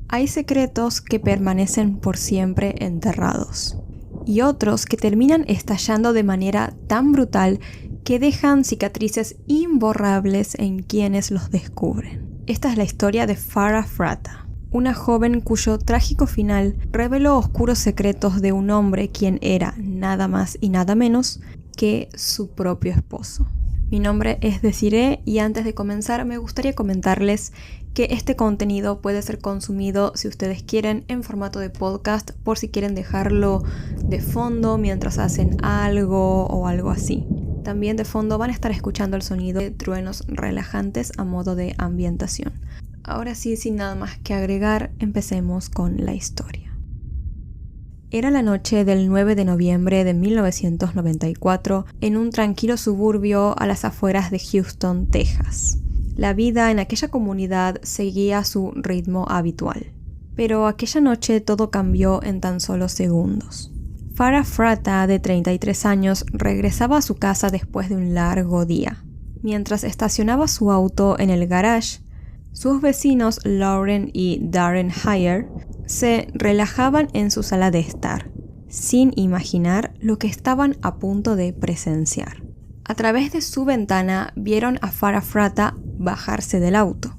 Hay secretos que permanecen por siempre enterrados y otros que terminan estallando de manera tan brutal que dejan cicatrices imborrables en quienes los descubren. Esta es la historia de Farah Fratta, una joven cuyo trágico final reveló oscuros secretos de un hombre quien era nada más y nada menos que su propio esposo. Mi nombre es Desiree y antes de comenzar me gustaría comentarles que este contenido puede ser consumido si ustedes quieren en formato de podcast, por si quieren dejarlo de fondo mientras hacen algo o algo así. También de fondo van a estar escuchando el sonido de truenos relajantes a modo de ambientación. Ahora sí, sin nada más que agregar, empecemos con la historia. Era la noche del 9 de noviembre de 1994 en un tranquilo suburbio a las afueras de Houston, Texas. La vida en aquella comunidad seguía su ritmo habitual. Pero aquella noche todo cambió en tan solo segundos. Farah Fratta, de 33 años, regresaba a su casa después de un largo día. Mientras estacionaba su auto en el garage, sus vecinos Lauren y Darren Heyer se relajaban en su sala de estar, sin imaginar lo que estaban a punto de presenciar. A través de su ventana vieron a Farah Fratta bajarse del auto,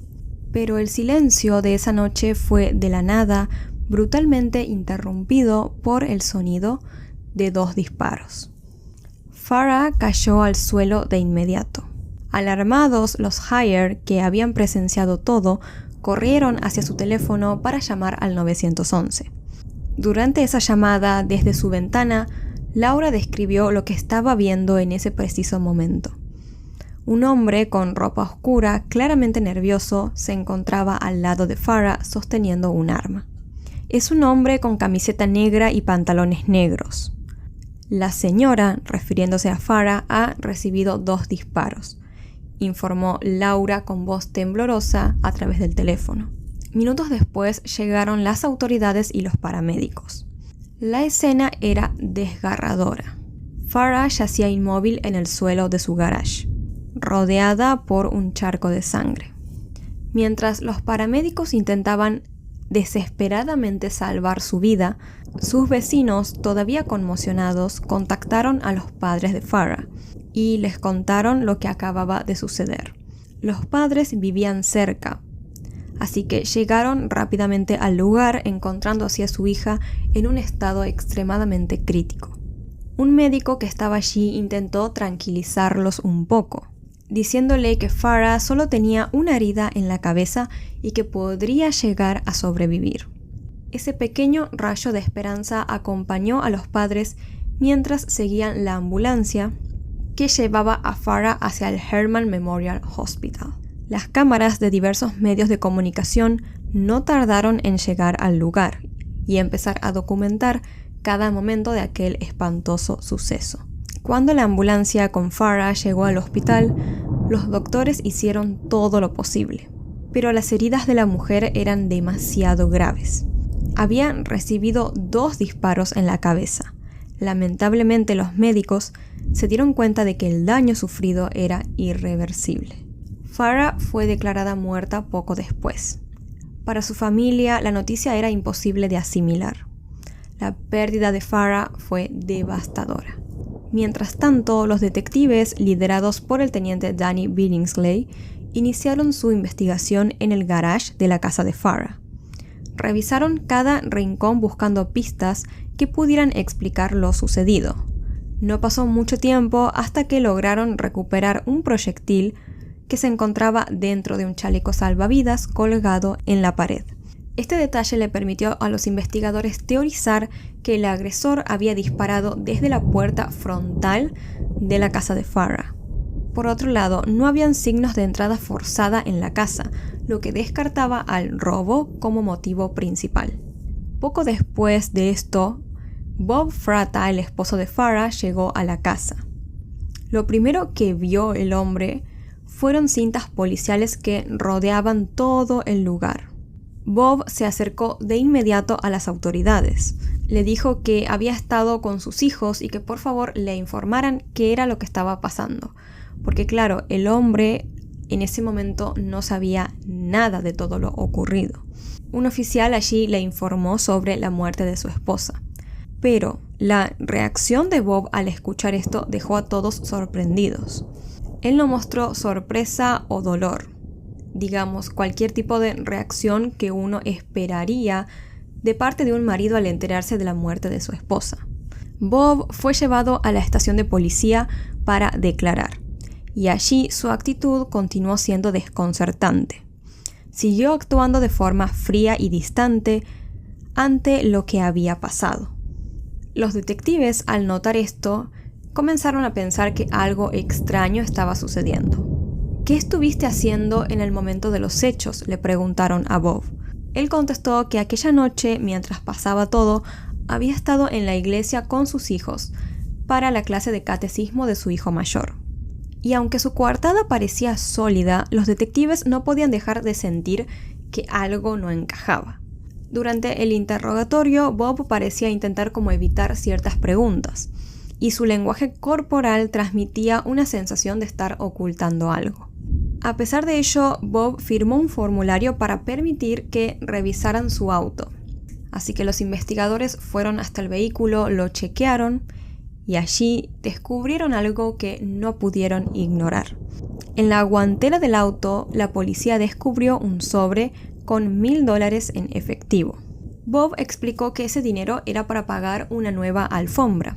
pero el silencio de esa noche fue de la nada brutalmente interrumpido por el sonido de 2 disparos. Farah cayó al suelo de inmediato. Alarmados, los Heyer, que habían presenciado todo, corrieron hacia su teléfono para llamar al 911. Durante esa llamada, desde su ventana, Laura describió lo que estaba viendo en ese preciso momento. Un hombre con ropa oscura, claramente nervioso, se encontraba al lado de Farah sosteniendo un arma. Es un hombre con camiseta negra y pantalones negros. La señora, refiriéndose a Farah, ha recibido 2 disparos, informó Laura con voz temblorosa a través del teléfono. Minutos después llegaron las autoridades y los paramédicos. La escena era desgarradora. Farah yacía inmóvil en el suelo de su garage, rodeada por un charco de sangre. Mientras los paramédicos intentaban desesperadamente salvar su vida, sus vecinos, todavía conmocionados, contactaron a los padres de Farah y les contaron lo que acababa de suceder. Los padres vivían cerca, así que llegaron rápidamente al lugar, encontrando así a su hija en un estado extremadamente crítico. Un médico que estaba allí intentó tranquilizarlos un poco, diciéndole que Farah solo tenía una herida en la cabeza y que podría llegar a sobrevivir. Ese pequeño rayo de esperanza acompañó a los padres mientras seguían la ambulancia que llevaba a Farah hacia el Hermann Memorial Hospital. Las cámaras de diversos medios de comunicación no tardaron en llegar al lugar y empezar a documentar cada momento de aquel espantoso suceso. Cuando la ambulancia con Farah llegó al hospital, los doctores hicieron todo lo posible, pero las heridas de la mujer eran demasiado graves. Habían recibido 2 disparos en la cabeza. Lamentablemente, los médicos se dieron cuenta de que el daño sufrido era irreversible. Farah fue declarada muerta poco después. Para su familia, la noticia era imposible de asimilar. La pérdida de Farah fue devastadora. Mientras tanto, los detectives, liderados por el teniente Danny Billingsley, iniciaron su investigación en el garage de la casa de Farah. Revisaron cada rincón buscando pistas que pudieran explicar lo sucedido. No pasó mucho tiempo hasta que lograron recuperar un proyectil que se encontraba dentro de un chaleco salvavidas colgado en la pared. Este detalle le permitió a los investigadores teorizar que el agresor había disparado desde la puerta frontal de la casa de Farah. Por otro lado, no habían signos de entrada forzada en la casa, lo que descartaba al robo como motivo principal. Poco después de esto, Bob Fratta, el esposo de Farah, llegó a la casa. Lo primero que vio el hombre fueron cintas policiales que rodeaban todo el lugar. Bob se acercó de inmediato a las autoridades. Le dijo que había estado con sus hijos y que por favor le informaran qué era lo que estaba pasando. Porque claro, el hombre en ese momento no sabía nada de todo lo ocurrido. Un oficial allí le informó sobre la muerte de su esposa. Pero la reacción de Bob al escuchar esto dejó a todos sorprendidos. Él no mostró sorpresa o dolor, digamos, cualquier tipo de reacción que uno esperaría de parte de un marido al enterarse de la muerte de su esposa. Bob fue llevado a la estación de policía para declarar, y allí su actitud continuó siendo desconcertante. Siguió actuando de forma fría y distante ante lo que había pasado. Los detectives, al notar esto, comenzaron a pensar que algo extraño estaba sucediendo. ¿Qué estuviste haciendo en el momento de los hechos?, le preguntaron a Bob. Él contestó que aquella noche, mientras pasaba todo, había estado en la iglesia con sus hijos para la clase de catecismo de su hijo mayor. Y aunque su coartada parecía sólida, los detectives no podían dejar de sentir que algo no encajaba. Durante el interrogatorio, Bob parecía intentar como evitar ciertas preguntas, y su lenguaje corporal transmitía una sensación de estar ocultando algo. A pesar de ello, Bob firmó un formulario para permitir que revisaran su auto. Así que los investigadores fueron hasta el vehículo, lo chequearon y allí descubrieron algo que no pudieron ignorar. En la guantera del auto, la policía descubrió un sobre con $1,000 en efectivo. Bob explicó que ese dinero era para pagar una nueva alfombra,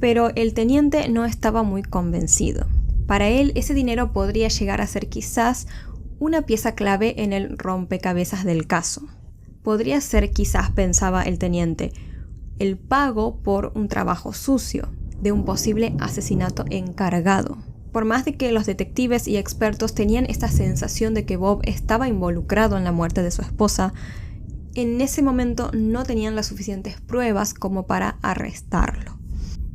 pero el teniente no estaba muy convencido. Para él, ese dinero podría llegar a ser quizás una pieza clave en el rompecabezas del caso. Podría ser quizás, pensaba el teniente, el pago por un trabajo sucio, de un posible asesinato encargado. Por más de que los detectives y expertos tenían esta sensación de que Bob estaba involucrado en la muerte de su esposa, en ese momento no tenían las suficientes pruebas como para arrestarlo.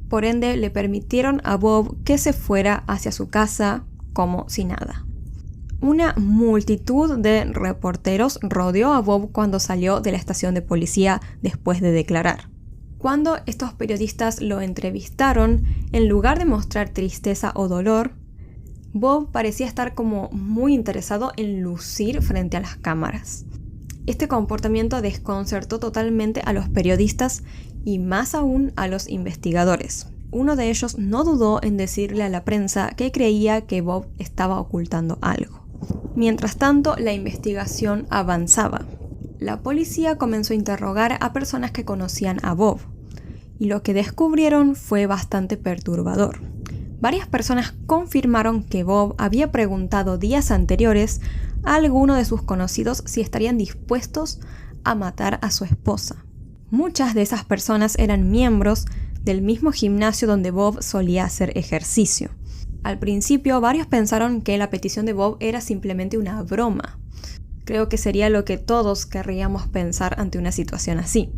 Por ende, le permitieron a Bob que se fuera hacia su casa como si nada. Una multitud de reporteros rodeó a Bob cuando salió de la estación de policía después de declarar. Cuando estos periodistas lo entrevistaron, en lugar de mostrar tristeza o dolor, Bob parecía estar como muy interesado en lucir frente a las cámaras. Este comportamiento desconcertó totalmente a los periodistas y más aún a los investigadores. Uno de ellos no dudó en decirle a la prensa que creía que Bob estaba ocultando algo. Mientras tanto, la investigación avanzaba. La policía comenzó a interrogar a personas que conocían a Bob, y lo que descubrieron fue bastante perturbador. Varias personas confirmaron que Bob había preguntado días anteriores a alguno de sus conocidos si estarían dispuestos a matar a su esposa. Muchas de esas personas eran miembros del mismo gimnasio donde Bob solía hacer ejercicio. Al principio, varios pensaron que la petición de Bob era simplemente una broma. Creo que sería lo que todos querríamos pensar ante una situación así.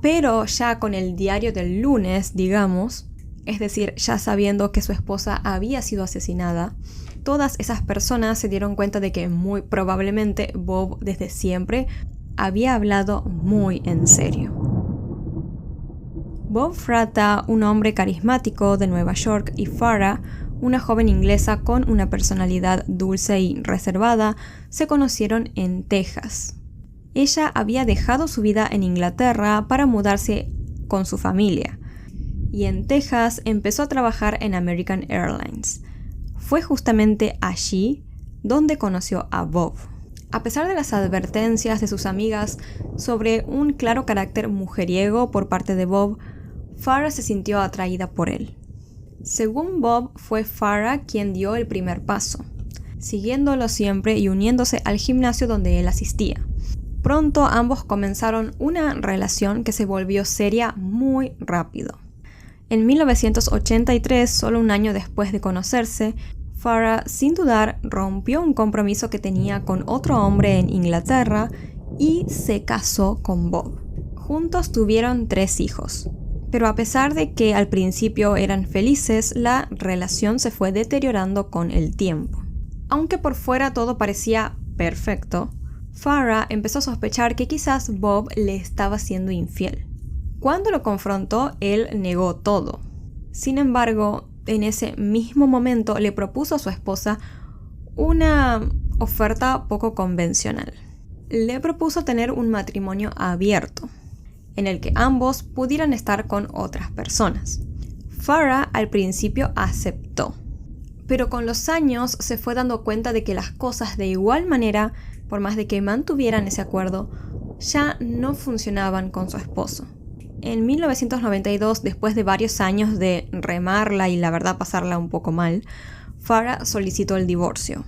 Pero ya con el diario del lunes, digamos, es decir, ya sabiendo que su esposa había sido asesinada, todas esas personas se dieron cuenta de que muy probablemente Bob desde siempre había hablado muy en serio. Bob Fratta, un hombre carismático de Nueva York, y Farah, una joven inglesa con una personalidad dulce y reservada, se conocieron en Texas. Ella había dejado su vida en Inglaterra para mudarse con su familia, y en Texas empezó a trabajar en American Airlines. Fue justamente allí donde conoció a Bob. A pesar de las advertencias de sus amigas sobre un claro carácter mujeriego por parte de Bob, Farah se sintió atraída por él. Según Bob, fue Farah quien dio el primer paso, siguiéndolo siempre y uniéndose al gimnasio donde él asistía. Pronto ambos comenzaron una relación que se volvió seria muy rápido. En 1983, solo un año después de conocerse, Farah, sin dudar, rompió un compromiso que tenía con otro hombre en Inglaterra y se casó con Bob. Juntos tuvieron 3 hijos. Pero a pesar de que al principio eran felices, la relación se fue deteriorando con el tiempo. Aunque por fuera todo parecía perfecto, Farah empezó a sospechar que quizás Bob le estaba siendo infiel. Cuando lo confrontó, él negó todo. Sin embargo, en ese mismo momento le propuso a su esposa una oferta poco convencional. Le propuso tener un matrimonio abierto, en el que ambos pudieran estar con otras personas. Farrah al principio aceptó, pero con los años se fue dando cuenta de que las cosas de igual manera, por más de que mantuvieran ese acuerdo, ya no funcionaban con su esposo. En 1992, después de varios años de remarla y la verdad pasarla un poco mal, Farrah solicitó el divorcio.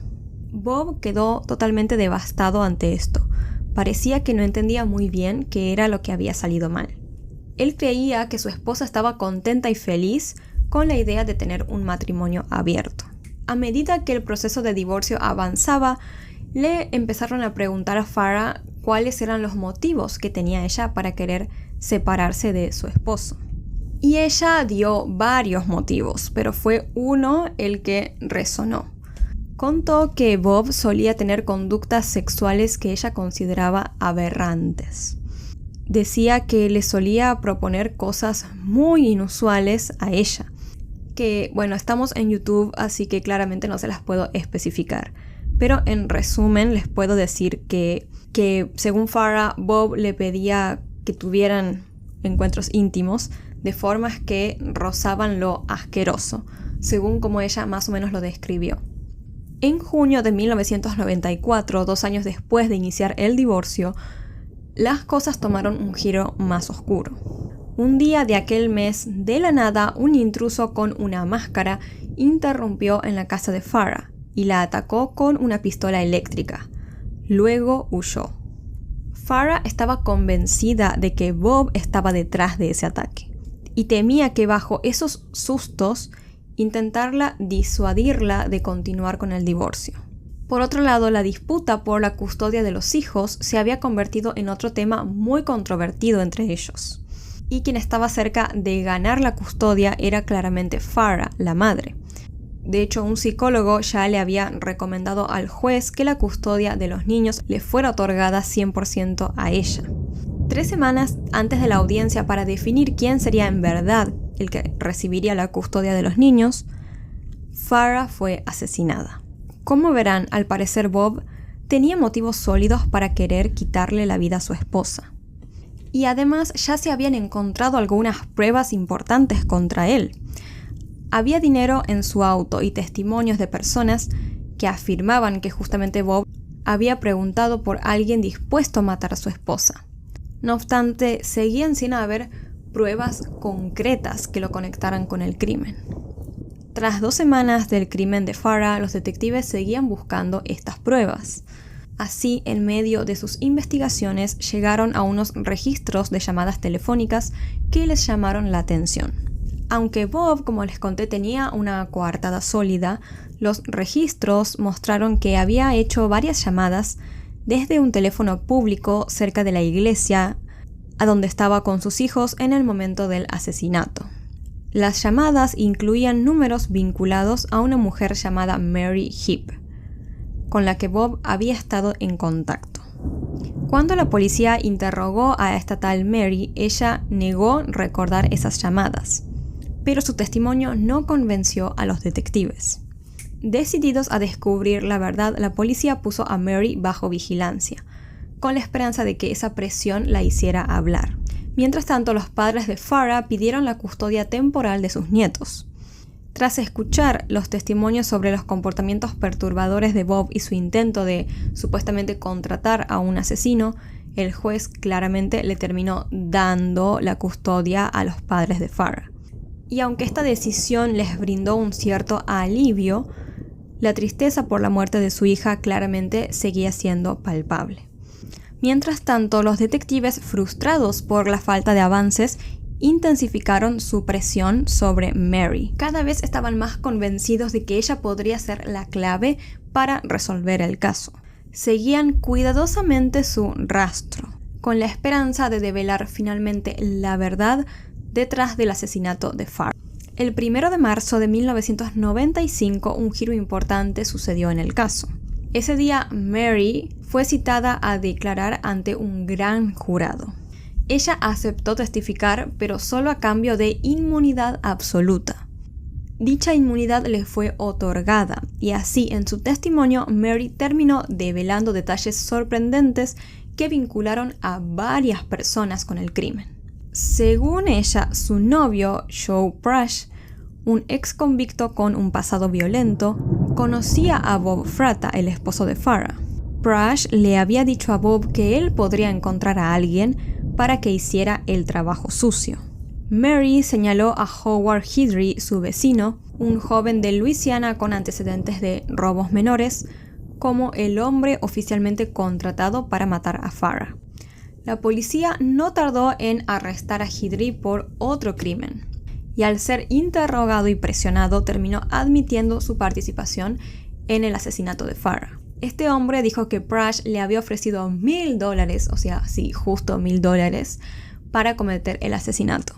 Bob quedó totalmente devastado ante esto. Parecía que no entendía muy bien qué era lo que había salido mal. Él creía que su esposa estaba contenta y feliz con la idea de tener un matrimonio abierto. A medida que el proceso de divorcio avanzaba, le empezaron a preguntar a Farrah cuáles eran los motivos que tenía ella para querer separarse de su esposo. Y ella dio varios motivos, pero fue uno el que resonó. Contó que Bob solía tener conductas sexuales que ella consideraba aberrantes. Decía que le solía proponer cosas muy inusuales a ella. Que, bueno, estamos en YouTube, así que claramente no se las puedo especificar. Pero en resumen les puedo decir que según Farrah, Bob le pedía que tuvieran encuentros íntimos de formas que rozaban lo asqueroso, según como ella más o menos lo describió. En junio de 1994, 2 años después de iniciar el divorcio, las cosas tomaron un giro más oscuro. Un día de aquel mes, de la nada, un intruso con una máscara interrumpió en la casa de Farrah y la atacó con una pistola eléctrica. Luego huyó. Farrah estaba convencida de que Bob estaba detrás de ese ataque y temía que bajo esos sustos intentarla disuadirla de continuar con el divorcio. Por otro lado, la disputa por la custodia de los hijos se había convertido en otro tema muy controvertido entre ellos. Y quien estaba cerca de ganar la custodia era claramente Farrah, la madre. De hecho, un psicólogo ya le había recomendado al juez que la custodia de los niños le fuera otorgada 100% a ella. 3 semanas antes de la audiencia para definir quién sería en verdad el que recibiría la custodia de los niños, Farrah fue asesinada. Como verán, al parecer Bob tenía motivos sólidos para querer quitarle la vida a su esposa. Y además ya se habían encontrado algunas pruebas importantes contra él. Había dinero en su auto y testimonios de personas que afirmaban que justamente Bob había preguntado por alguien dispuesto a matar a su esposa. No obstante, seguían sin haber pruebas concretas que lo conectaran con el crimen. Tras 2 semanas del crimen de Farrah, los detectives seguían buscando estas pruebas. Así, en medio de sus investigaciones, llegaron a unos registros de llamadas telefónicas que les llamaron la atención. Aunque Bob, como les conté, tenía una coartada sólida, los registros mostraron que había hecho varias llamadas desde un teléfono público cerca de la iglesia, a donde estaba con sus hijos en el momento del asesinato. Las llamadas incluían números vinculados a una mujer llamada Mary Heap, con la que Bob había estado en contacto. Cuando la policía interrogó a esta tal Mary, ella negó recordar esas llamadas, pero su testimonio no convenció a los detectives. Decididos a descubrir la verdad, la policía puso a Mary bajo vigilancia, con la esperanza de que esa presión la hiciera hablar. Mientras tanto, los padres de Farrah pidieron la custodia temporal de sus nietos. Tras escuchar los testimonios sobre los comportamientos perturbadores de Bob y su intento de supuestamente contratar a un asesino, el juez claramente le terminó dando la custodia a los padres de Farrah. Y aunque esta decisión les brindó un cierto alivio, la tristeza por la muerte de su hija claramente seguía siendo palpable. Mientras tanto, los detectives, frustrados por la falta de avances, intensificaron su presión sobre Mary. Cada vez estaban más convencidos de que ella podría ser la clave para resolver el caso. Seguían cuidadosamente su rastro, con la esperanza de develar finalmente la verdad detrás del asesinato de Farrah. El 1 de marzo de 1995, un giro importante sucedió en el caso. Ese día, Mary fue citada a declarar ante un gran jurado. Ella aceptó testificar, pero solo a cambio de inmunidad absoluta. Dicha inmunidad le fue otorgada y así en su testimonio Mary terminó develando detalles sorprendentes que vincularon a varias personas con el crimen. Según ella, su novio, Joe Prash, un ex convicto con un pasado violento, conocía a Bob Fratta, el esposo de Farrah. Prash le había dicho a Bob que él podría encontrar a alguien para que hiciera el trabajo sucio. Mary señaló a Howard Hidry, su vecino, un joven de Luisiana con antecedentes de robos menores, como el hombre oficialmente contratado para matar a Farrah. La policía no tardó en arrestar a Hidry por otro crimen, y al ser interrogado y presionado terminó admitiendo su participación en el asesinato de Farrah. Este hombre dijo que Prash le había ofrecido $1,000, o sea, sí, justo $1,000, para cometer el asesinato.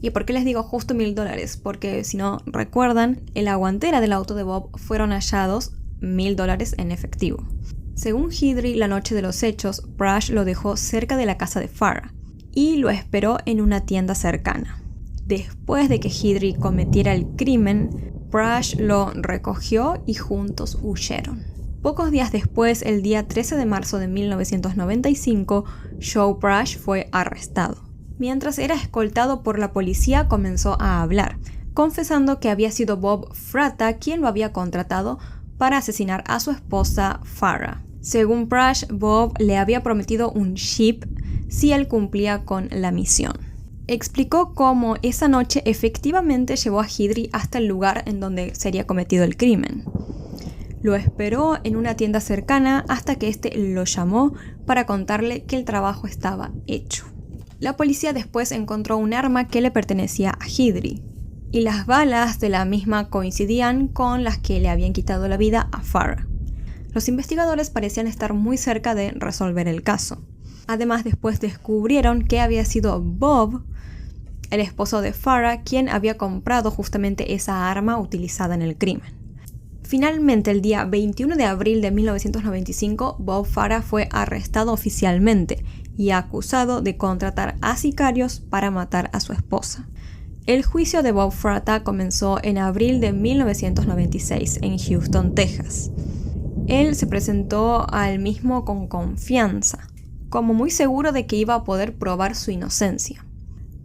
¿Y por qué les digo justo $1,000? Porque si no recuerdan, en la guantera del auto de Bob fueron hallados $1,000 en efectivo. Según Hidry, la noche de los hechos, Prash lo dejó cerca de la casa de Farrah y lo esperó en una tienda cercana. Después de que Hidry cometiera el crimen, Prash lo recogió y juntos huyeron. Pocos días después, el día 13 de marzo de 1995, Joe Prash fue arrestado. Mientras era escoltado por la policía, comenzó a hablar, confesando que había sido Bob Fratta quien lo había contratado para asesinar a su esposa Farrah. Según Prash, Bob le había prometido un ship si él cumplía con la misión. Explicó cómo esa noche efectivamente llevó a Hidry hasta el lugar en donde sería cometido el crimen. Lo esperó en una tienda cercana hasta que éste lo llamó para contarle que el trabajo estaba hecho. La policía después encontró un arma que le pertenecía a Hidry, y las balas de la misma coincidían con las que le habían quitado la vida a Farrah. Los investigadores parecían estar muy cerca de resolver el caso. Además, después descubrieron que había sido Bob, el esposo de Farrah, quien había comprado justamente esa arma utilizada en el crimen. Finalmente, el día 21 de abril de 1995, Bob Farrah fue arrestado oficialmente y acusado de contratar a sicarios para matar a su esposa. El juicio de Bob Fratta comenzó en abril de 1996 en Houston, Texas. Él se presentó al mismo con confianza, como muy seguro de que iba a poder probar su inocencia.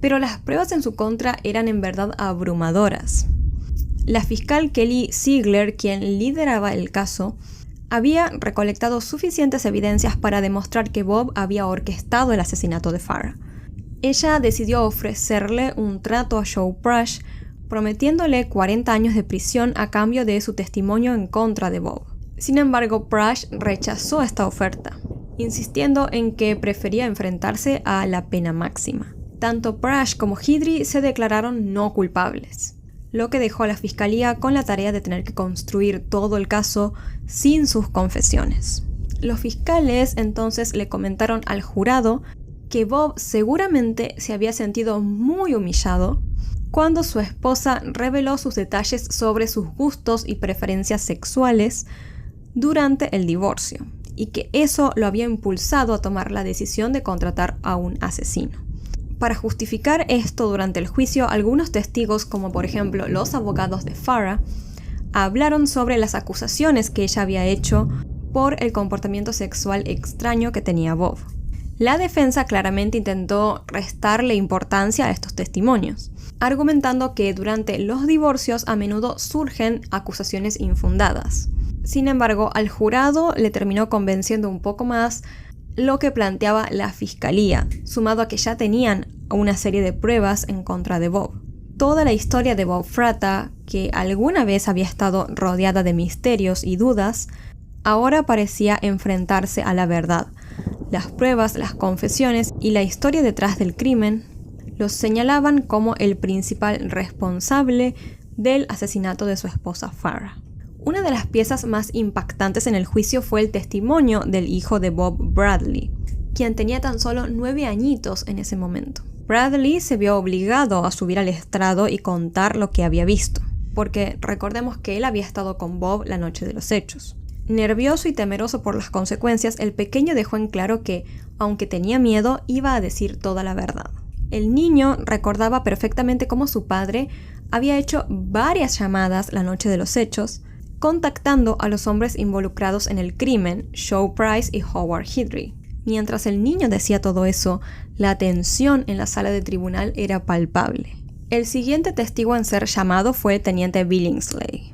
Pero las pruebas en su contra eran en verdad abrumadoras. La fiscal Kelly Ziegler, quien lideraba el caso, había recolectado suficientes evidencias para demostrar que Bob había orquestado el asesinato de Farrah. Ella decidió ofrecerle un trato a Joe Prash, prometiéndole 40 años de prisión a cambio de su testimonio en contra de Bob. Sin embargo, Prash rechazó esta oferta, insistiendo en que prefería enfrentarse a la pena máxima. Tanto Prash como Hidry se declararon no culpables, lo que dejó a la fiscalía con la tarea de tener que construir todo el caso sin sus confesiones. Los fiscales entonces le comentaron al jurado que Bob seguramente se había sentido muy humillado cuando su esposa reveló sus detalles sobre sus gustos y preferencias sexuales durante el divorcio, y que eso lo había impulsado a tomar la decisión de contratar a un asesino. Para justificar esto durante el juicio, algunos testigos, como por ejemplo los abogados de Farrah, hablaron sobre las acusaciones que ella había hecho por el comportamiento sexual extraño que tenía Bob. La defensa claramente intentó restarle importancia a estos testimonios, argumentando que durante los divorcios a menudo surgen acusaciones infundadas. Sin embargo, al jurado le terminó convenciendo un poco más lo que planteaba la fiscalía, sumado a que ya tenían una serie de pruebas en contra de Bob. Toda la historia de Bob Fratta, que alguna vez había estado rodeada de misterios y dudas, ahora parecía enfrentarse a la verdad. Las pruebas, las confesiones y la historia detrás del crimen los señalaban como el principal responsable del asesinato de su esposa Farrah. Una de las piezas más impactantes en el juicio fue el testimonio del hijo de Bob, Bradley, quien tenía tan solo 9 añitos en ese momento. Bradley se vio obligado a subir al estrado y contar lo que había visto, porque recordemos que él había estado con Bob la noche de los hechos. Nervioso y temeroso por las consecuencias, el pequeño dejó en claro que, aunque tenía miedo, iba a decir toda la verdad. El niño recordaba perfectamente cómo su padre había hecho varias llamadas la noche de los hechos, contactando a los hombres involucrados en el crimen, Joe Price y Howard Headley. Mientras el niño decía todo eso, la tensión en la sala de tribunal era palpable. El siguiente testigo en ser llamado fue el teniente Billingsley,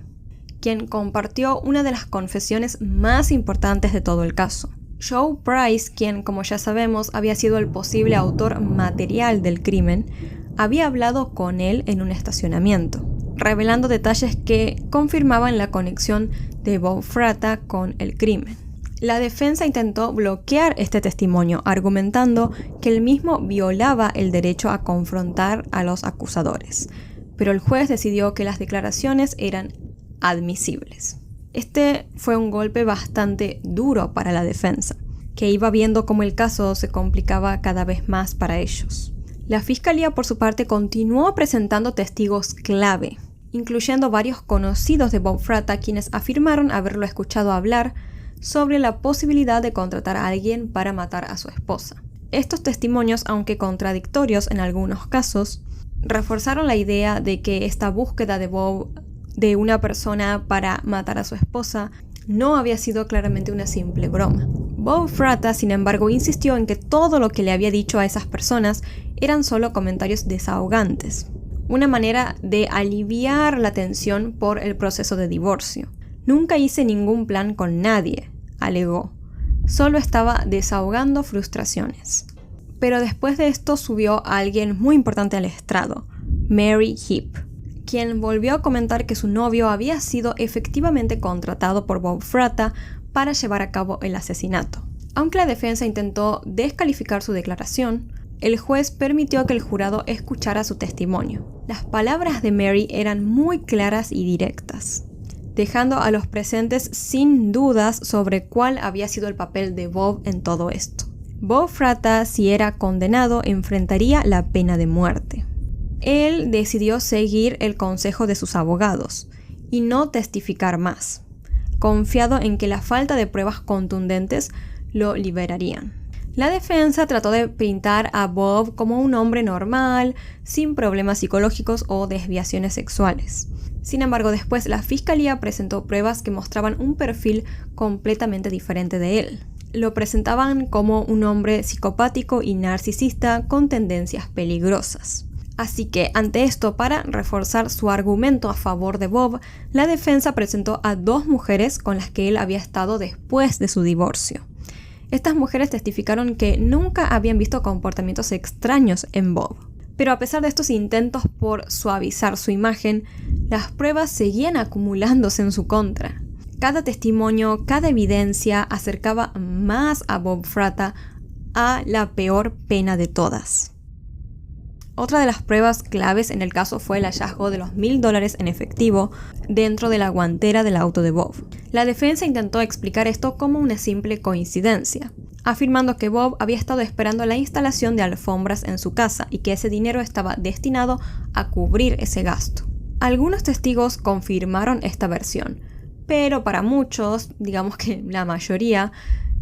quien compartió una de las confesiones más importantes de todo el caso. Joe Price, quien, como ya sabemos, había sido el posible autor material del crimen, había hablado con él en un estacionamiento, revelando detalles que confirmaban la conexión de Bob Fratta con el crimen. La defensa intentó bloquear este testimonio, argumentando que el mismo violaba el derecho a confrontar a los acusadores, pero el juez decidió que las declaraciones eran admisibles. Este fue un golpe bastante duro para la defensa, que iba viendo cómo el caso se complicaba cada vez más para ellos. La fiscalía, por su parte, continuó presentando testigos clave, incluyendo varios conocidos de Bob Fratta, quienes afirmaron haberlo escuchado hablar sobre la posibilidad de contratar a alguien para matar a su esposa. Estos testimonios, aunque contradictorios en algunos casos, reforzaron la idea de que esta búsqueda de Bob de una persona para matar a su esposa no había sido claramente una simple broma. Bob Fratta, sin embargo, insistió en que todo lo que le había dicho a esas personas eran solo comentarios desahogantes, una manera de aliviar la tensión por el proceso de divorcio. Nunca hice ningún plan con nadie, alegó. Solo estaba desahogando frustraciones. Pero después de esto subió a alguien muy importante al estrado, Mary Heap, quien volvió a comentar que su novio había sido efectivamente contratado por Bob Fratta para llevar a cabo el asesinato. Aunque la defensa intentó descalificar su declaración, el juez permitió que el jurado escuchara su testimonio. Las palabras de Mary eran muy claras y directas, dejando a los presentes sin dudas sobre cuál había sido el papel de Bob en todo esto. Bob Fratta, si era condenado, enfrentaría la pena de muerte. Él decidió seguir el consejo de sus abogados y no testificar más, confiado en que la falta de pruebas contundentes lo liberarían. La defensa trató de pintar a Bob como un hombre normal, sin problemas psicológicos o desviaciones sexuales. Sin embargo, después la fiscalía presentó pruebas que mostraban un perfil completamente diferente de él. Lo presentaban como un hombre psicopático y narcisista con tendencias peligrosas. Así que, ante esto, para reforzar su argumento a favor de Bob, la defensa presentó a 2 mujeres con las que él había estado después de su divorcio. Estas mujeres testificaron que nunca habían visto comportamientos extraños en Bob. Pero a pesar de estos intentos por suavizar su imagen, las pruebas seguían acumulándose en su contra. Cada testimonio, cada evidencia acercaba más a Bob Fratta a la peor pena de todas. Otra de las pruebas claves en el caso fue el hallazgo de los $1,000 en efectivo dentro de la guantera del auto de Bob. La defensa intentó explicar esto como una simple coincidencia, afirmando que Bob había estado esperando la instalación de alfombras en su casa y que ese dinero estaba destinado a cubrir ese gasto. Algunos testigos confirmaron esta versión, pero para muchos, digamos que la mayoría,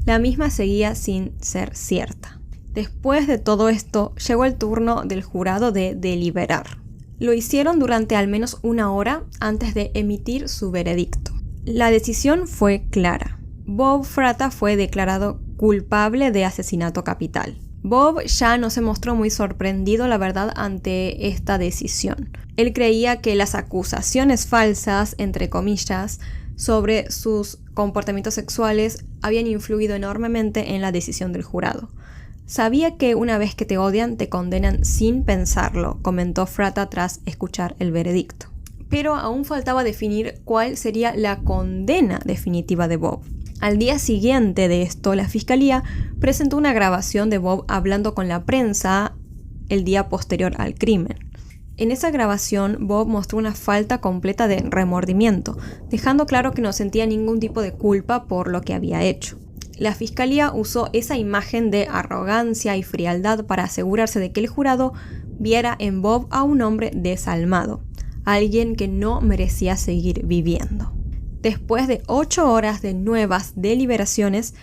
la misma seguía sin ser cierta. Después de todo esto, llegó el turno del jurado de deliberar. Lo hicieron durante al menos 1 hora antes de emitir su veredicto. La decisión fue clara. Bob Fratta fue declarado culpable de asesinato capital. Bob ya no se mostró muy sorprendido, la verdad, ante esta decisión. Él creía que las acusaciones falsas, entre comillas, sobre sus comportamientos sexuales habían influido enormemente en la decisión del jurado. Sabía que una vez que te odian, te condenan sin pensarlo, comentó Fratta tras escuchar el veredicto. Pero aún faltaba definir cuál sería la condena definitiva de Bob. Al día siguiente de esto, la fiscalía presentó una grabación de Bob hablando con la prensa el día posterior al crimen. En esa grabación, Bob mostró una falta completa de remordimiento, dejando claro que no sentía ningún tipo de culpa por lo que había hecho. La fiscalía usó esa imagen de arrogancia y frialdad para asegurarse de que el jurado viera en Bob a un hombre desalmado, alguien que no merecía seguir viviendo. Después de 8 horas de nuevas deliberaciones,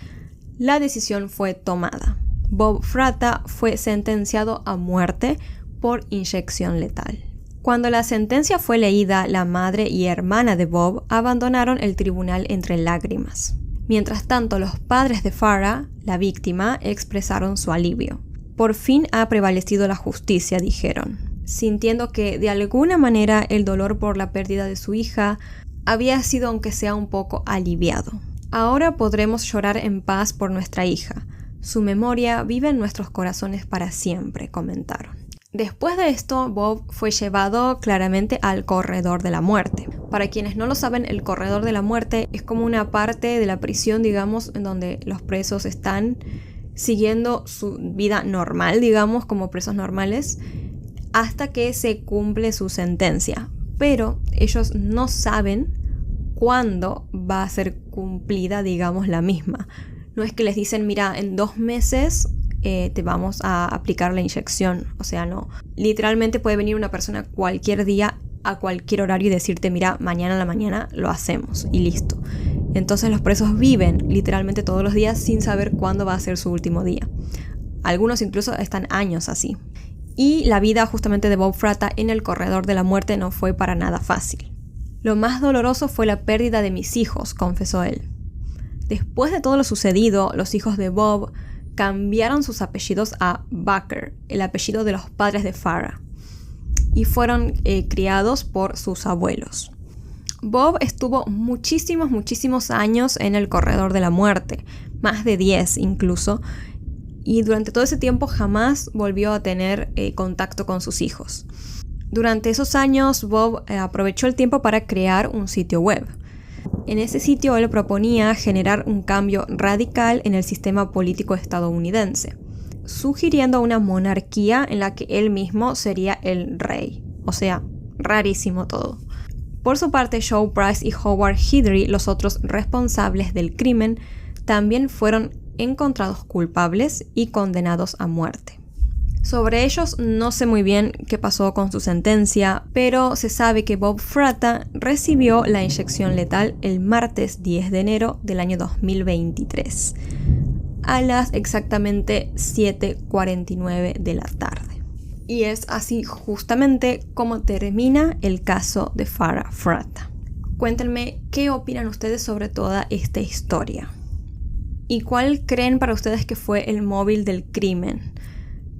la decisión fue tomada. Bob Fratta fue sentenciado a muerte por inyección letal. Cuando la sentencia fue leída, la madre y hermana de Bob abandonaron el tribunal entre lágrimas. Mientras tanto, los padres de Farah, la víctima, expresaron su alivio. Por fin ha prevalecido la justicia, dijeron, sintiendo que de alguna manera el dolor por la pérdida de su hija había sido aunque sea un poco aliviado. Ahora podremos llorar en paz por nuestra hija. Su memoria vive en nuestros corazones para siempre, comentaron. Después de esto, Bob fue llevado claramente al corredor de la muerte. Para quienes no lo saben, el corredor de la muerte es como una parte de la prisión, digamos, en donde los presos están siguiendo su vida normal, digamos, como presos normales, hasta que se cumple su sentencia. Pero ellos no saben cuándo va a ser cumplida, digamos, la misma. No es que les dicen, mira, en 2 meses te vamos a aplicar la inyección. O sea, no. Literalmente puede venir una persona cualquier día, a cualquier horario y decirte, mira, mañana a la mañana lo hacemos y listo. Entonces los presos viven literalmente todos los días sin saber cuándo va a ser su último día. Algunos incluso están años así. Y la vida justamente de Bob Fratta en el corredor de la muerte no fue para nada fácil. Lo más doloroso fue la pérdida de mis hijos, confesó él. Después de todo lo sucedido, los hijos de Bob cambiaron sus apellidos a Baker, el apellido de los padres de Farah, y fueron criados por sus abuelos. Bob estuvo muchísimos años en el corredor de la muerte, más de 10 incluso, y durante todo ese tiempo jamás volvió a tener contacto con sus hijos. Durante esos años, Bob aprovechó el tiempo para crear un sitio web. En ese sitio él proponía generar un cambio radical en el sistema político estadounidense, sugiriendo una monarquía en la que él mismo sería el rey. O sea, rarísimo todo. Por su parte, Joe Price y Howard Hidry, los otros responsables del crimen, también fueron encontrados culpables y condenados a muerte. Sobre ellos no sé muy bien qué pasó con su sentencia, pero se sabe que Bob Fratta recibió la inyección letal el martes 10 de enero del año 2023, a las exactamente 7:49 de la tarde. Y es así justamente como termina el caso de Farah Fratta. Cuéntenme qué opinan ustedes sobre toda esta historia. ¿Y cuál creen para ustedes que fue el móvil del crimen?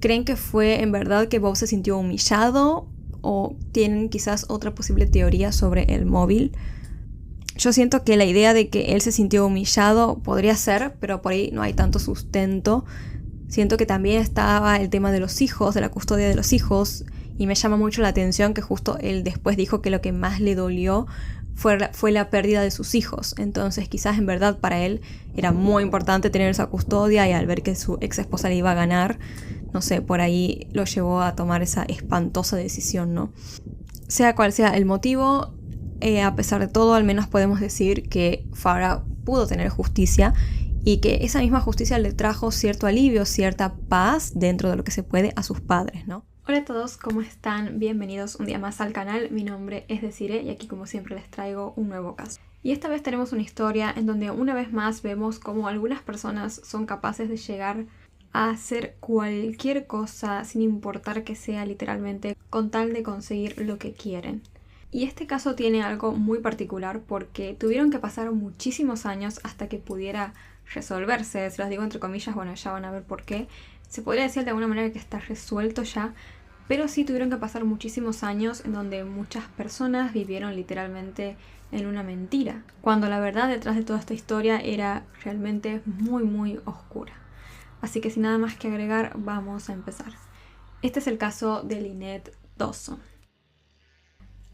¿Creen que fue en verdad que Bob se sintió humillado? ¿O tienen quizás otra posible teoría sobre el móvil? Yo siento que la idea de que él se sintió humillado podría ser, pero por ahí no hay tanto sustento. Siento que también estaba el tema de los hijos, de la custodia de los hijos, y me llama mucho la atención que justo él después dijo que lo que más le dolió fue la pérdida de sus hijos. Entonces quizás en verdad para él era muy importante tener esa custodia, y al ver que su ex esposa le iba a ganar, no sé, por ahí lo llevó a tomar esa espantosa decisión, ¿no? Sea cual sea el motivo, a pesar de todo, al menos podemos decir que Farah pudo tener justicia, y que esa misma justicia le trajo cierto alivio, cierta paz dentro de lo que se puede a sus padres, ¿no? Hola a todos, ¿cómo están? Bienvenidos un día más al canal. Mi nombre es Desiree y aquí como siempre les traigo un nuevo caso. Y esta vez tenemos una historia en donde una vez más vemos cómo algunas personas son capaces de llegar a hacer cualquier cosa sin importar que sea literalmente con tal de conseguir lo que quieren. Y este caso tiene algo muy particular porque tuvieron que pasar muchísimos años hasta que pudiera resolverse. Si los digo entre comillas, bueno, ya van a ver por qué. Se podría decir de alguna manera que está resuelto ya, pero sí tuvieron que pasar muchísimos años en donde muchas personas vivieron literalmente en una mentira, cuando la verdad detrás de toda esta historia era realmente muy oscura. Así que sin nada más que agregar, vamos a empezar. Este es el caso de Lynette Dawson.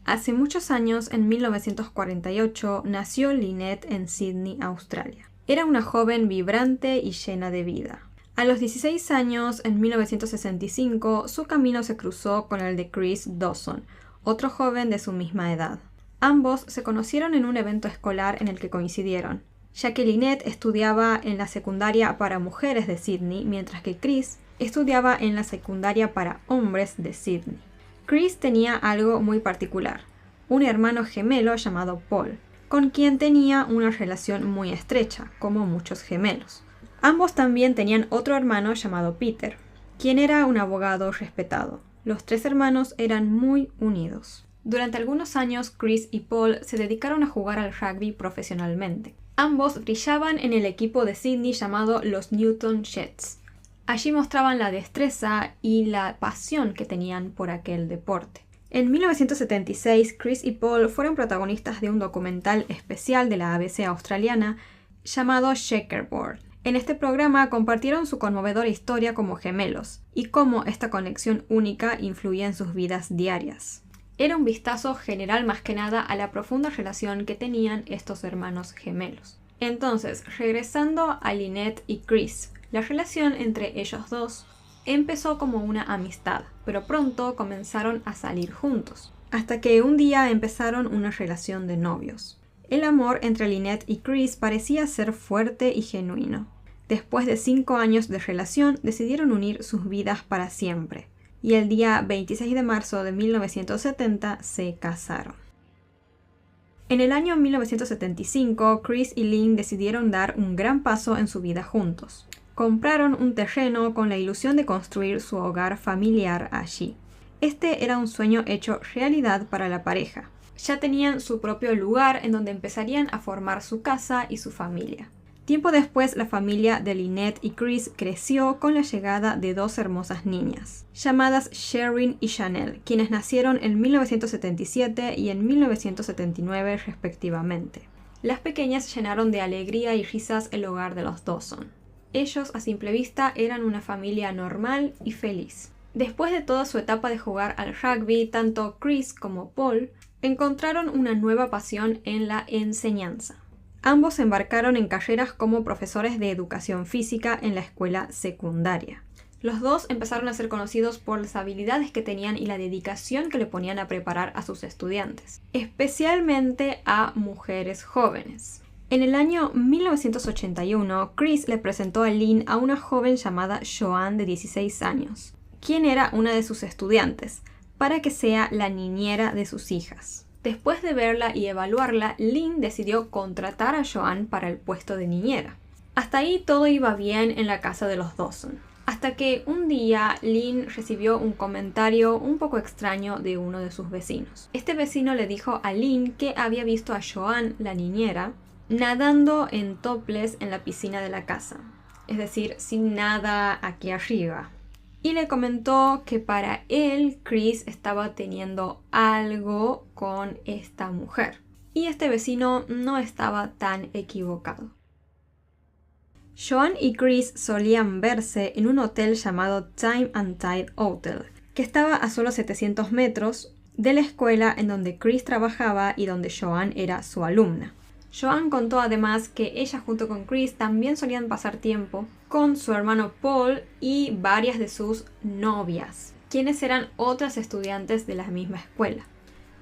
Hace muchos años, en 1948, nació Lynette en Sydney, Australia. Era una joven vibrante y llena de vida. A los 16 años, en 1965, su camino se cruzó con el de Chris Dawson, otro joven de su misma edad. Ambos se conocieron en un evento escolar en el que coincidieron, ya que Lynette estudiaba en la secundaria para mujeres de Sydney, mientras que Chris estudiaba en la secundaria para hombres de Sydney. Chris tenía algo muy particular, un hermano gemelo llamado Paul, con quien tenía una relación muy estrecha, como muchos gemelos. Ambos también tenían otro hermano llamado Peter, quien era un abogado respetado. Los tres hermanos eran muy unidos. Durante algunos años, Chris y Paul se dedicaron a jugar al rugby profesionalmente. Ambos brillaban en el equipo de Sydney llamado los Newton Jets. Allí mostraban la destreza y la pasión que tenían por aquel deporte. En 1976, Chris y Paul fueron protagonistas de un documental especial de la ABC australiana llamado Checkerboard. En este programa compartieron su conmovedora historia como gemelos y cómo esta conexión única influía en sus vidas diarias. Era un vistazo general más que nada a la profunda relación que tenían estos hermanos gemelos. Entonces, regresando a Lynette y Chris, la relación entre ellos dos empezó como una amistad, pero pronto comenzaron a salir juntos, hasta que un día empezaron una relación de novios. El amor entre Lynette y Chris parecía ser fuerte y genuino. Después de 5 años de relación, decidieron unir sus vidas para siempre, y el día 26 de marzo de 1970 se casaron. En el año 1975, Chris y Lynn decidieron dar un gran paso en su vida juntos. Compraron un terreno con la ilusión de construir su hogar familiar allí. Este era un sueño hecho realidad para la pareja. Ya tenían su propio lugar en donde empezarían a formar su casa y su familia. Tiempo después, la familia de Lynette y Chris creció con la llegada de 2 hermosas niñas, llamadas Sherin y Chanel, quienes nacieron en 1977 y en 1979 respectivamente. Las pequeñas llenaron de alegría y risas el hogar de los Dawson. Ellos, a simple vista, eran una familia normal y feliz. Después de toda su etapa de jugar al rugby, tanto Chris como Paul encontraron una nueva pasión en la enseñanza. Ambos se embarcaron en carreras como profesores de educación física en la escuela secundaria. Los dos empezaron a ser conocidos por las habilidades que tenían y la dedicación que le ponían a preparar a sus estudiantes, especialmente a mujeres jóvenes. En el año 1981, Chris le presentó a Lynn a una joven llamada Joanne de 16 años, quien era una de sus estudiantes, para que sea la niñera de sus hijas. Después de verla y evaluarla, Lynn decidió contratar a Joanne para el puesto de niñera. Hasta ahí todo iba bien en la casa de los Dawson, hasta que un día Lynn recibió un comentario un poco extraño de uno de sus vecinos. Este vecino le dijo a Lynn que había visto a Joanne, la niñera, nadando en topless en la piscina de la casa, es decir, sin nada aquí arriba. Y le comentó que para él Chris estaba teniendo algo con esta mujer. Y este vecino no estaba tan equivocado. Joanne y Chris solían verse en un hotel llamado Time and Tide Hotel, que estaba a solo 700 metros de la escuela en donde Chris trabajaba y donde Joanne era su alumna. Joanne contó además que ella junto con Chris también solían pasar tiempo con su hermano Paul y varias de sus novias, quienes eran otras estudiantes de la misma escuela.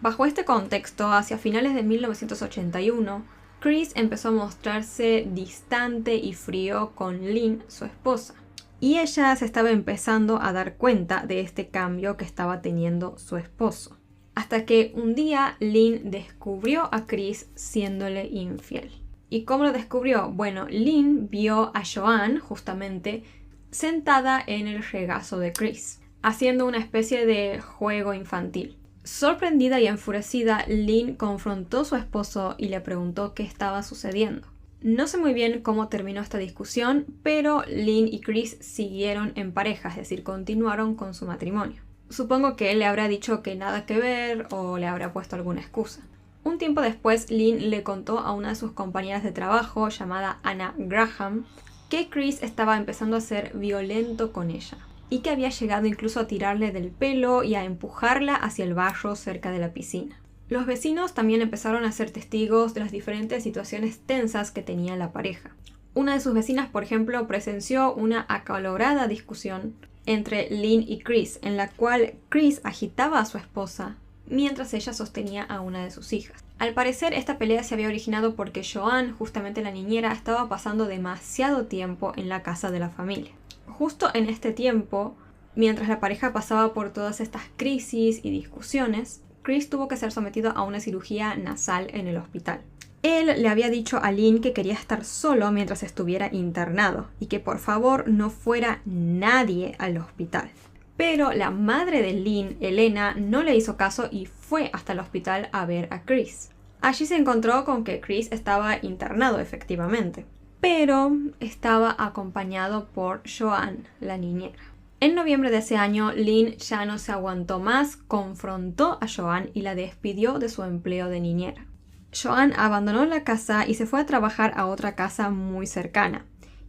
Bajo este contexto, hacia finales de 1981, Chris empezó a mostrarse distante y frío con Lynn, su esposa, y ella se estaba empezando a dar cuenta de este cambio que estaba teniendo su esposo. Hasta que un día Lynn descubrió a Chris siéndole infiel. ¿Y cómo lo descubrió? Bueno, Lynn vio a Joanne justamente sentada en el regazo de Chris, haciendo una especie de juego infantil. Sorprendida y enfurecida, Lynn confrontó a su esposo y le preguntó qué estaba sucediendo. No sé muy bien cómo terminó esta discusión, pero Lynn y Chris siguieron en pareja, es decir, continuaron con su matrimonio. Supongo que él le habrá dicho que nada que ver o le habrá puesto alguna excusa. Un tiempo después, Lynn le contó a una de sus compañeras de trabajo, llamada Anna Graham, que Chris estaba empezando a ser violento con ella y que había llegado incluso a tirarle del pelo y a empujarla hacia el barro cerca de la piscina. Los vecinos también empezaron a ser testigos de las diferentes situaciones tensas que tenía la pareja. Una de sus vecinas, por ejemplo, presenció una acalorada discusión entre Lynn y Chris, en la cual Chris agitaba a su esposa mientras ella sostenía a una de sus hijas. Al parecer, esta pelea se había originado porque Joanne, justamente la niñera, estaba pasando demasiado tiempo en la casa de la familia. Justo en este tiempo, mientras la pareja pasaba por todas estas crisis y discusiones, Chris tuvo que ser sometido a una cirugía nasal en el hospital. Él le había dicho a Lynn que quería estar solo mientras estuviera internado y que por favor no fuera nadie al hospital. Pero la madre de Lynn, Elena, no le hizo caso y fue hasta el hospital a ver a Chris. Allí se encontró con que Chris estaba internado efectivamente, pero estaba acompañado por Joanne, la niñera. En noviembre de ese año, Lynn ya no se aguantó más, confrontó a Joanne y la despidió de su empleo de niñera. Joanne abandonó la casa y se fue a trabajar a otra casa muy cercana.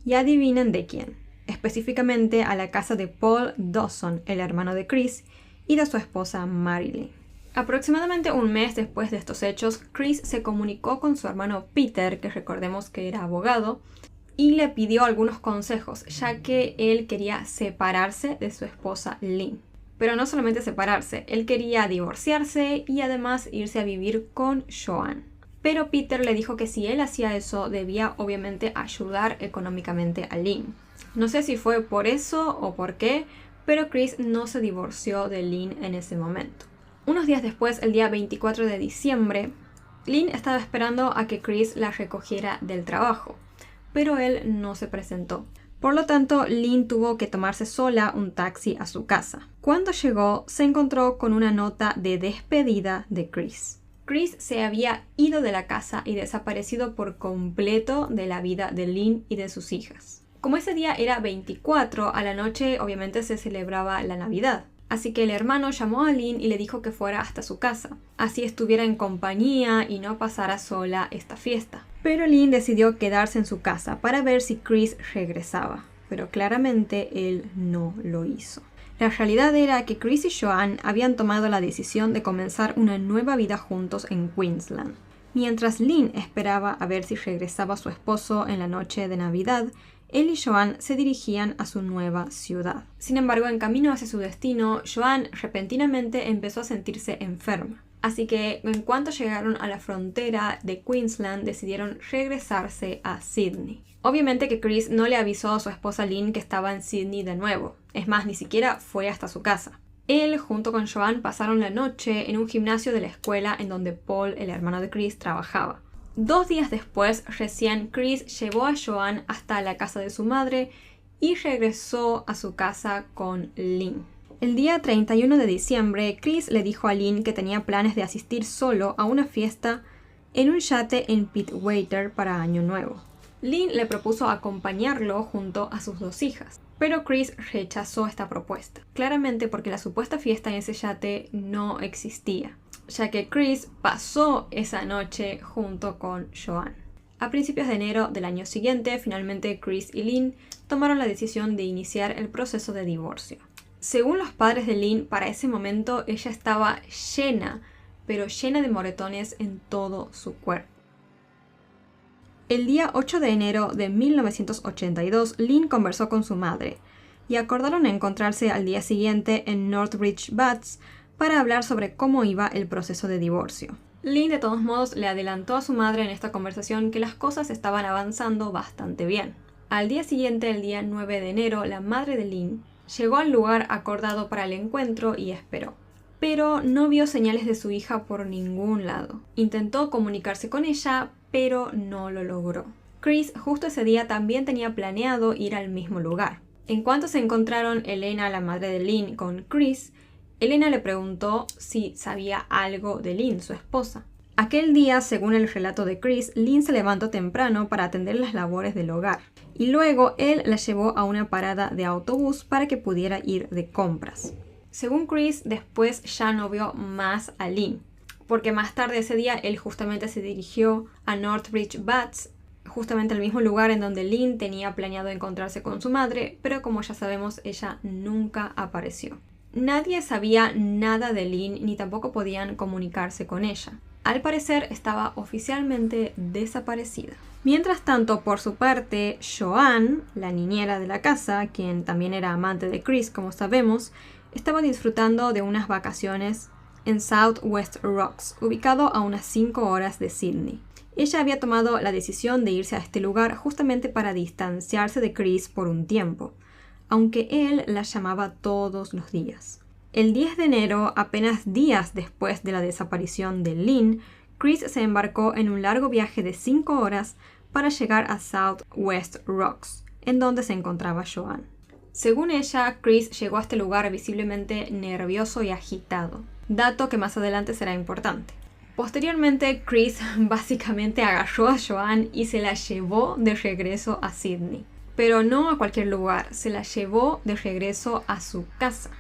Y adivinen de quién. Específicamente a la casa de Paul Dawson, el hermano de Chris, y de su esposa Marilyn. Aproximadamente un mes después de estos hechos, Chris se comunicó con su hermano Peter, que recordemos que era abogado, y le pidió algunos consejos, ya que él quería separarse de su esposa Lynn. Pero no solamente separarse, él quería divorciarse y además irse a vivir con Joanne. Pero Peter le dijo que si él hacía eso, debía obviamente ayudar económicamente a Lynn. No sé si fue por eso o por qué, pero Chris no se divorció de Lynn en ese momento. Unos días después, el día 24 de diciembre, Lynn estaba esperando a que Chris la recogiera del trabajo, pero él no se presentó. Por lo tanto, Lynn tuvo que tomarse sola un taxi a su casa. Cuando llegó, se encontró con una nota de despedida de Chris. Chris se había ido de la casa y desaparecido por completo de la vida de Lynn y de sus hijas. Como ese día era 24, a la noche obviamente se celebraba la Navidad. Así que el hermano llamó a Lynn y le dijo que fuera hasta su casa. Así estuviera en compañía y no pasara sola esta fiesta. Pero Lynn decidió quedarse en su casa para ver si Chris regresaba. Pero claramente él no lo hizo. La realidad era que Chris y Joanne habían tomado la decisión de comenzar una nueva vida juntos en Queensland. Mientras Lynn esperaba a ver si regresaba su esposo en la noche de Navidad, él y Joanne se dirigían a su nueva ciudad. Sin embargo, en camino hacia su destino, Joanne repentinamente empezó a sentirse enferma. Así que, en cuanto llegaron a la frontera de Queensland, decidieron regresarse a Sydney. Obviamente que Chris no le avisó a su esposa Lynn que estaba en Sydney de nuevo. Es más, ni siquiera fue hasta su casa. Él, junto con Joanne, pasaron la noche en un gimnasio de la escuela en donde Paul, el hermano de Chris, trabajaba. 2 días después, recién Chris llevó a Joanne hasta la casa de su madre y regresó a su casa con Lynn. El día 31 de diciembre, Chris le dijo a Lynn que tenía planes de asistir solo a una fiesta en un yate en Pittwater para Año Nuevo. Lynn le propuso acompañarlo junto a sus 2 hijas, pero Chris rechazó esta propuesta, claramente porque la supuesta fiesta en ese yate no existía, ya que Chris pasó esa noche junto con Joanne. A principios de enero del año siguiente, finalmente Chris y Lynn tomaron la decisión de iniciar el proceso de divorcio. Según los padres de Lynn, para ese momento ella estaba llena, pero llena de moretones en todo su cuerpo. El día 8 de enero de 1982, Lynn conversó con su madre y acordaron encontrarse al día siguiente en Northbridge Baths para hablar sobre cómo iba el proceso de divorcio. Lynn de todos modos le adelantó a su madre en esta conversación que las cosas estaban avanzando bastante bien. Al día siguiente, el día 9 de enero, la madre de Lynn llegó al lugar acordado para el encuentro y esperó. Pero no vio señales de su hija por ningún lado. Intentó comunicarse con ella, pero no lo logró. Chris justo ese día también tenía planeado ir al mismo lugar. En cuanto se encontraron Elena, la madre de Lynn, con Chris, Elena le preguntó si sabía algo de Lynn, su esposa. Aquel día, según el relato de Chris, Lynn se levantó temprano para atender las labores del hogar. Y luego él la llevó a una parada de autobús para que pudiera ir de compras. Según Chris, después ya no vio más a Lynn, porque más tarde ese día él justamente se dirigió a Northbridge Baths, justamente al mismo lugar en donde Lynn tenía planeado encontrarse con su madre, pero como ya sabemos, ella nunca apareció. Nadie sabía nada de Lynn ni tampoco podían comunicarse con ella. Al parecer estaba oficialmente desaparecida. Mientras tanto, por su parte, Joanne, la niñera de la casa, quien también era amante de Chris, como sabemos, estaba disfrutando de unas vacaciones en South West Rocks, ubicado a unas 5 horas de Sydney. Ella había tomado la decisión de irse a este lugar justamente para distanciarse de Chris por un tiempo, aunque él la llamaba todos los días. El 10 de enero, apenas días después de la desaparición de Lynn, Chris se embarcó en un largo viaje de 5 horas para llegar a South West Rocks, en donde se encontraba Joanne. Según ella, Chris llegó a este lugar visiblemente nervioso y agitado, dato que más adelante será importante. Posteriormente, Chris básicamente agarró a Joanne y se la llevó de regreso a Sydney. Pero no a cualquier lugar, se la llevó de regreso a su casa,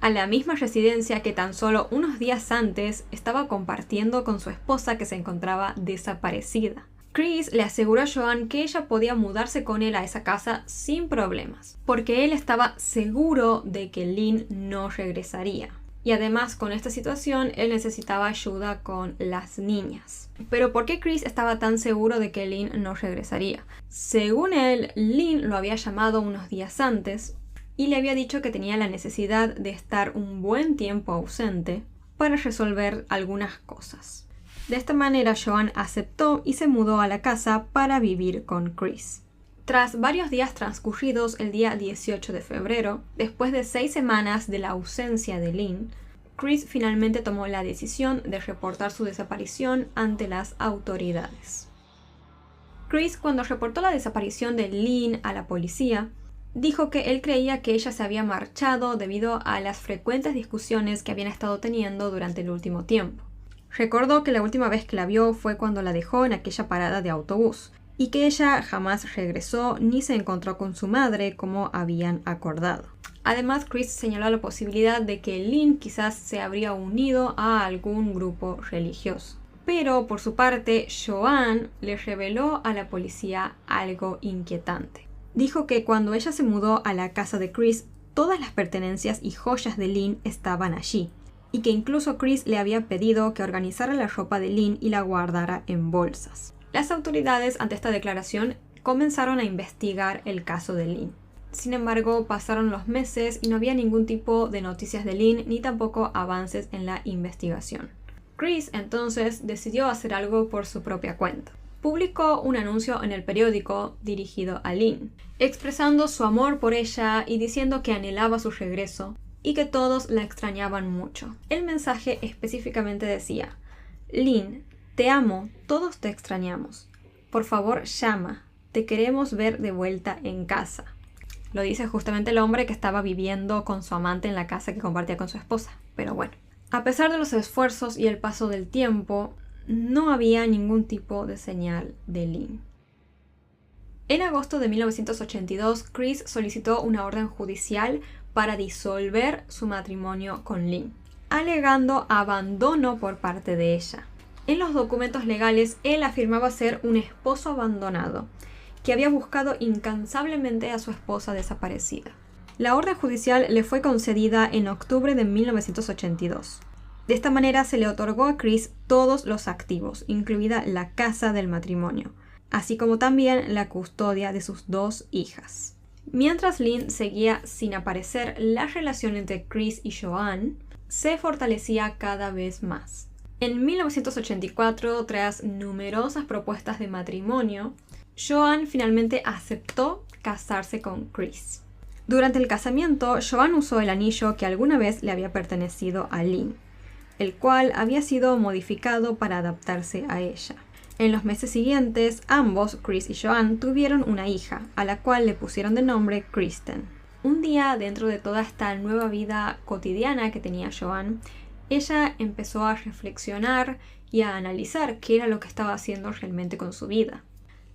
a la misma residencia que tan solo unos días antes estaba compartiendo con su esposa que se encontraba desaparecida. Chris le aseguró a Joanne que ella podía mudarse con él a esa casa sin problemas, porque él estaba seguro de que Lynn no regresaría. Y además, con esta situación, él necesitaba ayuda con las niñas. Pero ¿por qué Chris estaba tan seguro de que Lynn no regresaría? Según él, Lynn lo había llamado unos días antes y le había dicho que tenía la necesidad de estar un buen tiempo ausente para resolver algunas cosas. De esta manera, Joanne aceptó y se mudó a la casa para vivir con Chris. Tras varios días transcurridos el día 18 de febrero, después de 6 semanas de la ausencia de Lynn, Chris finalmente tomó la decisión de reportar su desaparición ante las autoridades. Chris, cuando reportó la desaparición de Lynn a la policía, dijo que él creía que ella se había marchado debido a las frecuentes discusiones que habían estado teniendo durante el último tiempo. Recordó que la última vez que la vio fue cuando la dejó en aquella parada de autobús, y que ella jamás regresó ni se encontró con su madre como habían acordado. Además, Chris señaló la posibilidad de que Lynn quizás se habría unido a algún grupo religioso. Pero, por su parte, Joanne le reveló a la policía algo inquietante. Dijo que cuando ella se mudó a la casa de Chris, todas las pertenencias y joyas de Lynn estaban allí, y que incluso Chris le había pedido que organizara la ropa de Lynn y la guardara en bolsas. Las autoridades, ante esta declaración, comenzaron a investigar el caso de Lynn. Sin embargo, pasaron los meses y no había ningún tipo de noticias de Lynn ni tampoco avances en la investigación. Chris entonces decidió hacer algo por su propia cuenta. Publicó un anuncio en el periódico dirigido a Lynn, expresando su amor por ella y diciendo que anhelaba su regreso y que todos la extrañaban mucho. El mensaje específicamente decía: Lynn, te amo, todos te extrañamos. Por favor, llama, te queremos ver de vuelta en casa. Lo dice justamente el hombre que estaba viviendo con su amante en la casa que compartía con su esposa. Pero bueno, a pesar de los esfuerzos y el paso del tiempo, no había ningún tipo de señal de Lynn. En agosto de 1982, Chris solicitó una orden judicial para disolver su matrimonio con Lynn, alegando abandono por parte de ella. En los documentos legales, él afirmaba ser un esposo abandonado, que había buscado incansablemente a su esposa desaparecida. La orden judicial le fue concedida en octubre de 1982. De esta manera se le otorgó a Chris todos los activos, incluida la casa del matrimonio, así como también la custodia de sus 2 hijas. Mientras Lynn seguía sin aparecer, la relación entre Chris y Joanne se fortalecía cada vez más. En 1984, tras numerosas propuestas de matrimonio, Joanne finalmente aceptó casarse con Chris. Durante el casamiento, Joanne usó el anillo que alguna vez le había pertenecido a Lynn, el cual había sido modificado para adaptarse a ella. En los meses siguientes, ambos, Chris y Joanne, tuvieron una hija, a la cual le pusieron de nombre Kristen. Un día, dentro de toda esta nueva vida cotidiana que tenía Joanne, ella empezó a reflexionar y a analizar qué era lo que estaba haciendo realmente con su vida.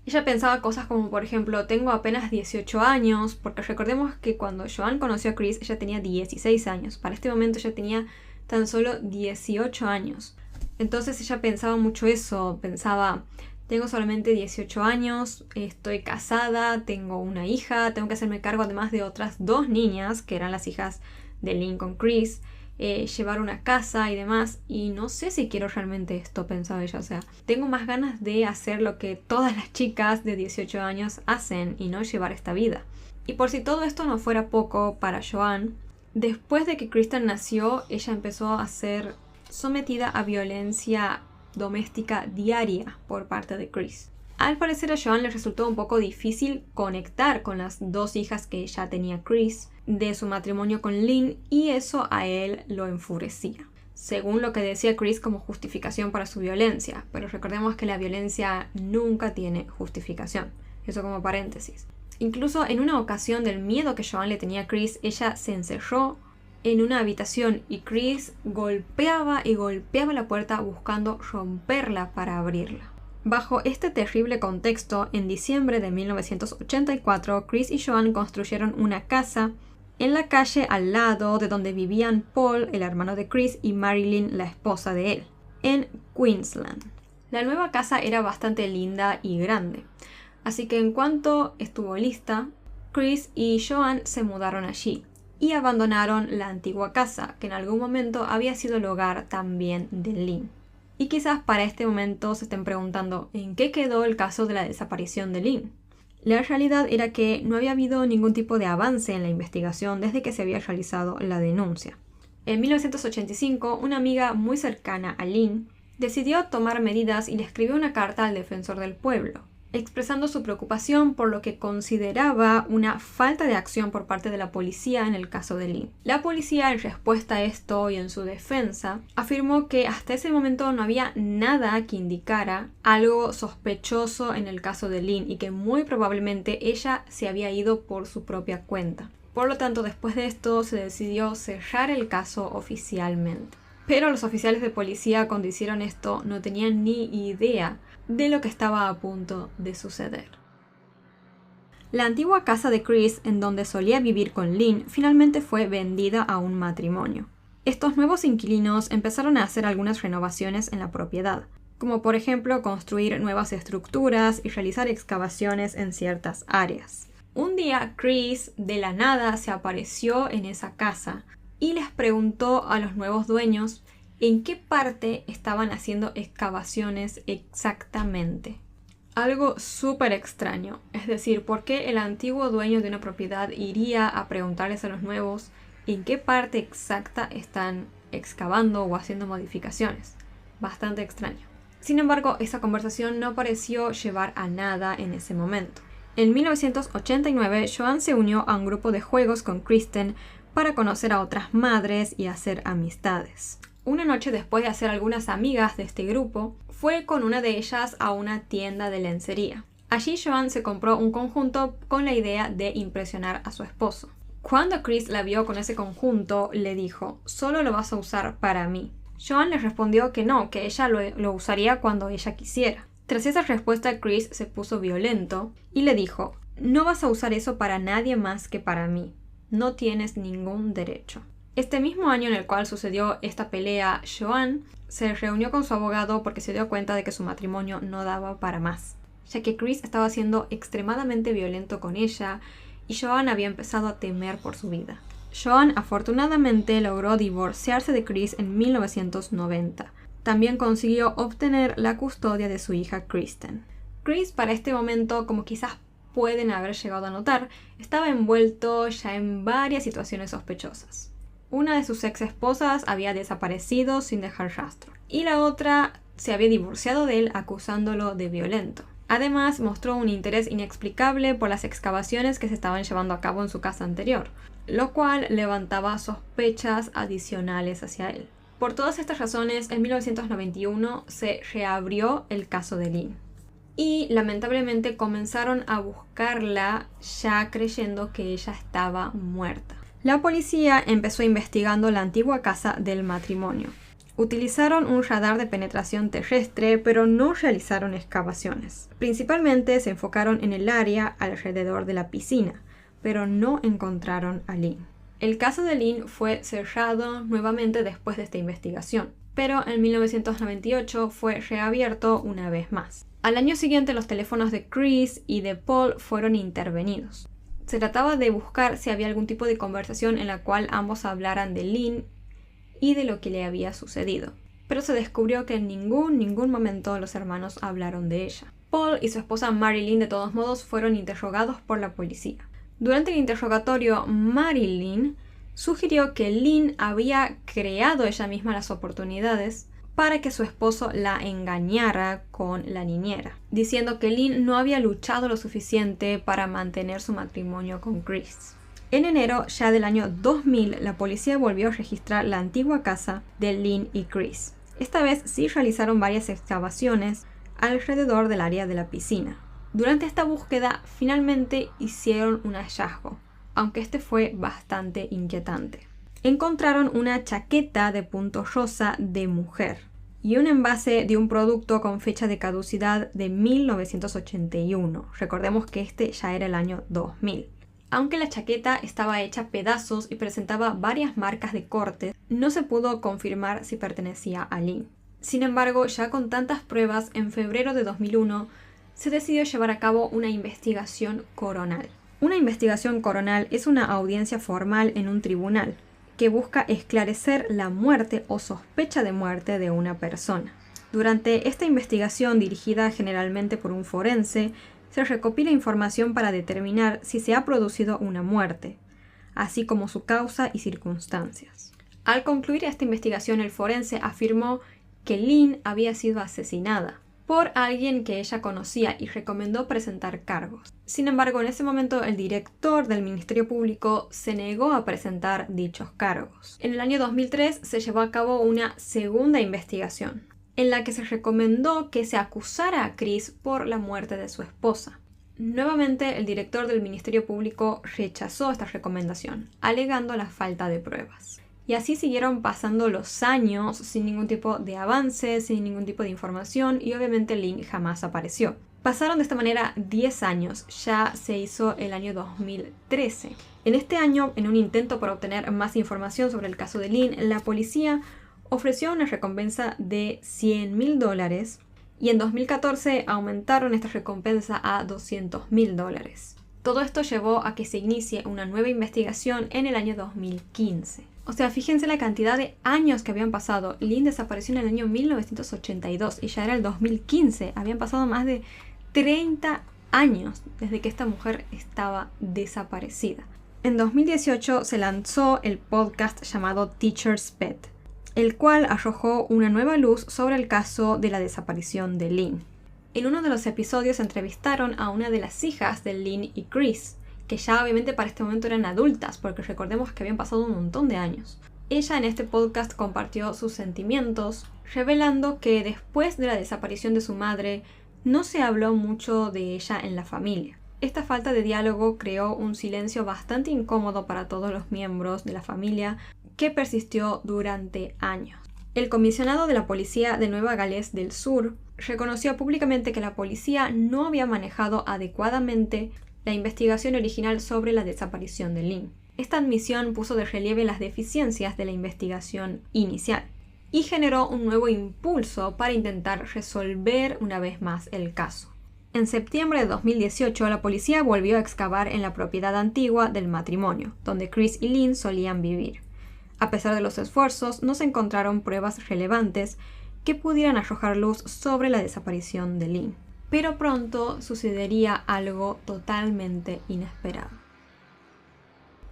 Ella pensaba cosas como, por ejemplo, tengo apenas 18 años, porque recordemos que cuando Joanne conoció a Chris, ella tenía 16 años. Para este momento ella tenía tan solo 18 años. Entonces ella pensaba mucho eso, pensaba, tengo solamente 18 años, estoy casada, tengo una hija, tengo que hacerme cargo además de otras 2 niñas, que eran las hijas de Lynn con Chris, llevar una casa y demás, y no sé si quiero realmente esto, pensaba ella. O sea, tengo más ganas de hacer lo que todas las chicas de 18 años hacen y no llevar esta vida. Y por si todo esto no fuera poco para Joanne, después de que Kristen nació, ella empezó a ser sometida a violencia doméstica diaria por parte de Chris. Al parecer a Joanne le resultó un poco difícil conectar con las 2 hijas que ya tenía Chris de su matrimonio con Lynn, y eso a él lo enfurecía. según lo que decía Chris como justificación para su violencia, pero recordemos que la violencia nunca tiene justificación. Eso como paréntesis. Incluso en una ocasión del miedo que Joan le tenía a Chris, ella se encerró en una habitación y Chris golpeaba y golpeaba la puerta buscando romperla para abrirla. Bajo este terrible contexto, en diciembre de 1984, Chris y Joan construyeron una casa en la calle al lado de donde vivían Paul, el hermano de Chris, y Marilyn, la esposa de él, en Queensland. La nueva casa era bastante linda y grande, así que en cuanto estuvo lista, Chris y Joan se mudaron allí y abandonaron la antigua casa, que en algún momento había sido el hogar también de Lynn. Y quizás para este momento se estén preguntando ¿en qué quedó el caso de la desaparición de Lynn? La realidad era que no había habido ningún tipo de avance en la investigación desde que se había realizado la denuncia. En 1985, una amiga muy cercana a Lynn decidió tomar medidas y le escribió una carta al defensor del pueblo, expresando su preocupación por lo que consideraba una falta de acción por parte de la policía en el caso de Lynn. La policía, en respuesta a esto y en su defensa, afirmó que hasta ese momento no había nada que indicara algo sospechoso en el caso de Lynn y que muy probablemente ella se había ido por su propia cuenta. Por lo tanto, después de esto se decidió cerrar el caso oficialmente. Pero los oficiales de policía, cuando hicieron esto, no tenían ni idea de lo que estaba a punto de suceder. La antigua casa de Chris, en donde solía vivir con Lynn, finalmente fue vendida a un matrimonio. Estos nuevos inquilinos empezaron a hacer algunas renovaciones en la propiedad, como por ejemplo construir nuevas estructuras y realizar excavaciones en ciertas áreas. Un día Chris, de la nada, se apareció en esa casa y les preguntó a los nuevos dueños en qué parte estaban haciendo excavaciones exactamente. Algo súper extraño, es decir, ¿por qué el antiguo dueño de una propiedad iría a preguntarles a los nuevos en qué parte exacta están excavando o haciendo modificaciones? Bastante extraño. Sin embargo, esa conversación no pareció llevar a nada en ese momento. En 1989, Joan se unió a un grupo de juegos con Kristen para conocer a otras madres y hacer amistades. Una noche, después de hacer algunas amigas de este grupo, fue con una de ellas a una tienda de lencería. Allí Joan se compró un conjunto con la idea de impresionar a su esposo. Cuando Chris la vio con ese conjunto, le dijo: «Solo lo vas a usar para mí». Joan le respondió que no, que ella lo usaría cuando ella quisiera. Tras esa respuesta, Chris se puso violento y le dijo: «No vas a usar eso para nadie más que para mí. No tienes ningún derecho». Este mismo año en el cual sucedió esta pelea, Joan se reunió con su abogado porque se dio cuenta de que su matrimonio no daba para más, ya que Chris estaba siendo extremadamente violento con ella y Joan había empezado a temer por su vida. Joan afortunadamente logró divorciarse de Chris en 1990. También consiguió obtener la custodia de su hija Kristen. Chris, para este momento, como quizás pueden haber llegado a notar, estaba envuelto ya en varias situaciones sospechosas. Una de sus ex esposas había desaparecido sin dejar rastro, y la otra se había divorciado de él acusándolo de violento. Además, mostró un interés inexplicable por las excavaciones que se estaban llevando a cabo en su casa anterior, lo cual levantaba sospechas adicionales hacia él. Por todas estas razones, en 1991 se reabrió el caso de Lynn. Y lamentablemente comenzaron a buscarla ya creyendo que ella estaba muerta. La policía empezó investigando la antigua casa del matrimonio. Utilizaron un radar de penetración terrestre, pero no realizaron excavaciones. Principalmente se enfocaron en el área alrededor de la piscina, pero no encontraron a Lynn. El caso de Lynn fue cerrado nuevamente después de esta investigación, pero en 1998 fue reabierto una vez más. Al año siguiente, los teléfonos de Chris y de Paul fueron intervenidos. Se trataba de buscar si había algún tipo de conversación en la cual ambos hablaran de Lynn y de lo que le había sucedido. Pero se descubrió que en ningún momento los hermanos hablaron de ella. Paul y su esposa Marilyn, de todos modos, fueron interrogados por la policía. Durante el interrogatorio, Marilyn sugirió que Lynn había creado ella misma las oportunidades para que su esposo la engañara con la niñera, diciendo que Lynn no había luchado lo suficiente para mantener su matrimonio con Chris. En enero ya del año 2000, la policía volvió a registrar la antigua casa de Lynn y Chris. Esta vez sí realizaron varias excavaciones alrededor del área de la piscina. Durante esta búsqueda finalmente hicieron un hallazgo, aunque este fue bastante inquietante. Encontraron una chaqueta de punto rosa de mujer y un envase de un producto con fecha de caducidad de 1981. Recordemos que este ya era el año 2000. Aunque la chaqueta estaba hecha a pedazos y presentaba varias marcas de cortes, no se pudo confirmar si pertenecía a Lynn. Sin embargo, ya con tantas pruebas, en febrero de 2001 se decidió llevar a cabo una investigación coronal. Una investigación coronal es una audiencia formal en un tribunal que busca esclarecer la muerte o sospecha de muerte de una persona. Durante esta investigación, dirigida generalmente por un forense, se recopila información para determinar si se ha producido una muerte, así como su causa y circunstancias. Al concluir esta investigación, el forense afirmó que Lynn había sido asesinada por alguien que ella conocía y recomendó presentar cargos. Sin embargo, en ese momento el director del Ministerio Público se negó a presentar dichos cargos. En el año 2003 se llevó a cabo una segunda investigación, en la que se recomendó que se acusara a Chris por la muerte de su esposa. Nuevamente, el director del Ministerio Público rechazó esta recomendación, alegando la falta de pruebas. Y así siguieron pasando los años sin ningún tipo de avance, sin ningún tipo de información, y obviamente Lynn jamás apareció. Pasaron de esta manera 10 años, ya se hizo el año 2013. En este año, en un intento por obtener más información sobre el caso de Lynn, la policía ofreció una recompensa de $100,000 y en 2014 aumentaron esta recompensa a $200,000. Todo esto llevó a que se inicie una nueva investigación en el año 2015. O sea, fíjense la cantidad de años que habían pasado. Lynn desapareció en el año 1982 y ya era el 2015. Habían pasado más de 30 años desde que esta mujer estaba desaparecida. En 2018 se lanzó el podcast llamado Teacher's Pet, el cual arrojó una nueva luz sobre el caso de la desaparición de Lynn. En uno de los episodios entrevistaron a una de las hijas de Lynn y Chris, que ya obviamente para este momento eran adultas, porque recordemos que habían pasado un montón de años. Ella en este podcast compartió sus sentimientos, revelando que después de la desaparición de su madre, no se habló mucho de ella en la familia. Esta falta de diálogo creó un silencio bastante incómodo para todos los miembros de la familia, que persistió durante años. El comisionado de la policía de Nueva Gales del Sur reconoció públicamente que la policía no había manejado adecuadamente la investigación original sobre la desaparición de Lynn. Esta admisión puso de relieve las deficiencias de la investigación inicial y generó un nuevo impulso para intentar resolver una vez más el caso. En septiembre de 2018, la policía volvió a excavar en la propiedad antigua del matrimonio, donde Chris y Lynn solían vivir. A pesar de los esfuerzos, no se encontraron pruebas relevantes que pudieran arrojar luz sobre la desaparición de Lynn. Pero pronto sucedería algo totalmente inesperado.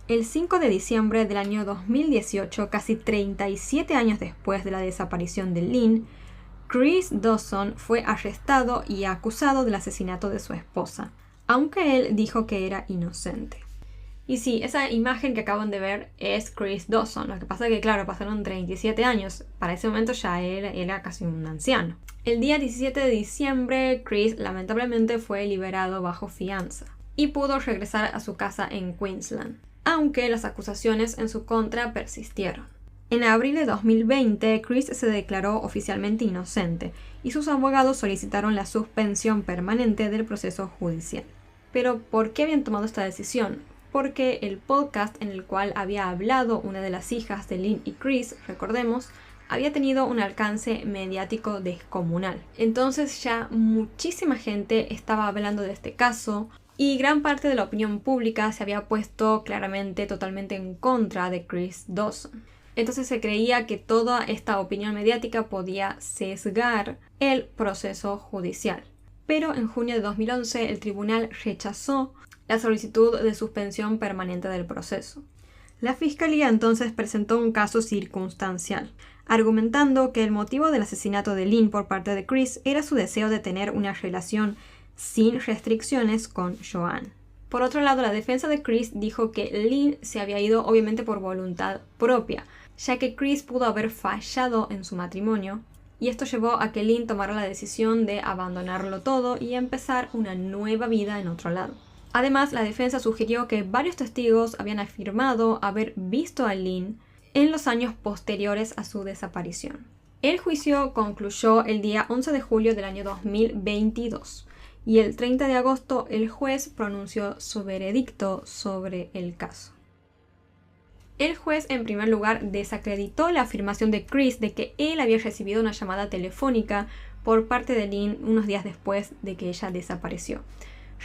El 5 de diciembre del año 2018, casi 37 años después de la desaparición de Lynn, Chris Dawson fue arrestado y acusado del asesinato de su esposa, aunque él dijo que era inocente. Y sí, esa imagen que acaban de ver es Chris Dawson. Lo que pasa es que, claro, pasaron 37 años. Para ese momento ya era casi un anciano. El día 17 de diciembre, Chris lamentablemente fue liberado bajo fianza y pudo regresar a su casa en Queensland, aunque las acusaciones en su contra persistieron. En abril de 2020, Chris se declaró oficialmente inocente y sus abogados solicitaron la suspensión permanente del proceso judicial. Pero, ¿por qué habían tomado esta decisión? Porque el podcast en el cual había hablado una de las hijas de Lynn y Chris, recordemos, había tenido un alcance mediático descomunal. Entonces ya muchísima gente estaba hablando de este caso y gran parte de la opinión pública se había puesto claramente totalmente en contra de Chris Dawson. Entonces se creía que toda esta opinión mediática podía sesgar el proceso judicial. Pero en junio de 2011 el tribunal rechazó la solicitud de suspensión permanente del proceso. La fiscalía entonces presentó un caso circunstancial, argumentando que el motivo del asesinato de Lynn por parte de Chris era su deseo de tener una relación sin restricciones con Joanne. Por otro lado, la defensa de Chris dijo que Lynn se había ido obviamente por voluntad propia, ya que Chris pudo haber fallado en su matrimonio, y esto llevó a que Lynn tomara la decisión de abandonarlo todo y empezar una nueva vida en otro lado. Además, la defensa sugirió que varios testigos habían afirmado haber visto a Lynn en los años posteriores a su desaparición. El juicio concluyó el día 11 de julio del año 2022 y el 30 de agosto el juez pronunció su veredicto sobre el caso. El juez, en primer lugar, desacreditó la afirmación de Chris de que él había recibido una llamada telefónica por parte de Lynn unos días después de que ella desapareció.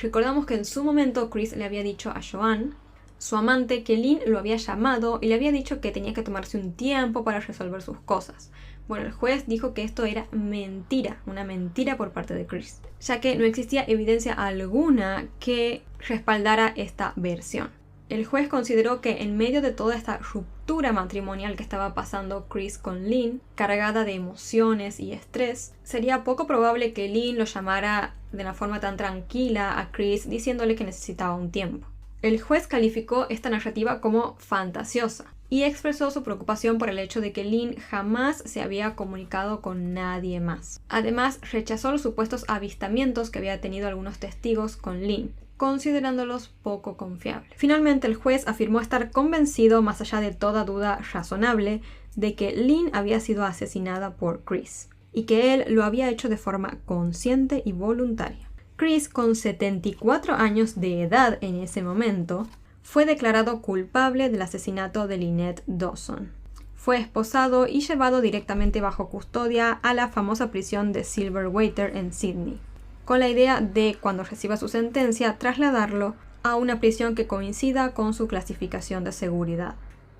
Recordamos que en su momento Chris le había dicho a Joanne, su amante, que Lynn lo había llamado y le había dicho que tenía que tomarse un tiempo para resolver sus cosas. Bueno, el juez dijo que esto era mentira, una mentira por parte de Chris, ya que no existía evidencia alguna que respaldara esta versión. El juez consideró que en medio de toda esta ruptura matrimonial que estaba pasando Chris con Lynn, cargada de emociones y estrés, sería poco probable que Lynn lo llamara de una forma tan tranquila a Chris diciéndole que necesitaba un tiempo. El juez calificó esta narrativa como fantasiosa y expresó su preocupación por el hecho de que Lynn jamás se había comunicado con nadie más. Además, rechazó los supuestos avistamientos que había tenido algunos testigos con Lynn, considerándolos poco confiables. Finalmente, el juez afirmó estar convencido, más allá de toda duda razonable, de que Lynn había sido asesinada por Chris y que él lo había hecho de forma consciente y voluntaria. Chris, con 74 años de edad en ese momento, fue declarado culpable del asesinato de Lynette Dawson. Fue esposado y llevado directamente bajo custodia a la famosa prisión de Silverwater en Sydney, con la idea de, cuando reciba su sentencia, trasladarlo a una prisión que coincida con su clasificación de seguridad.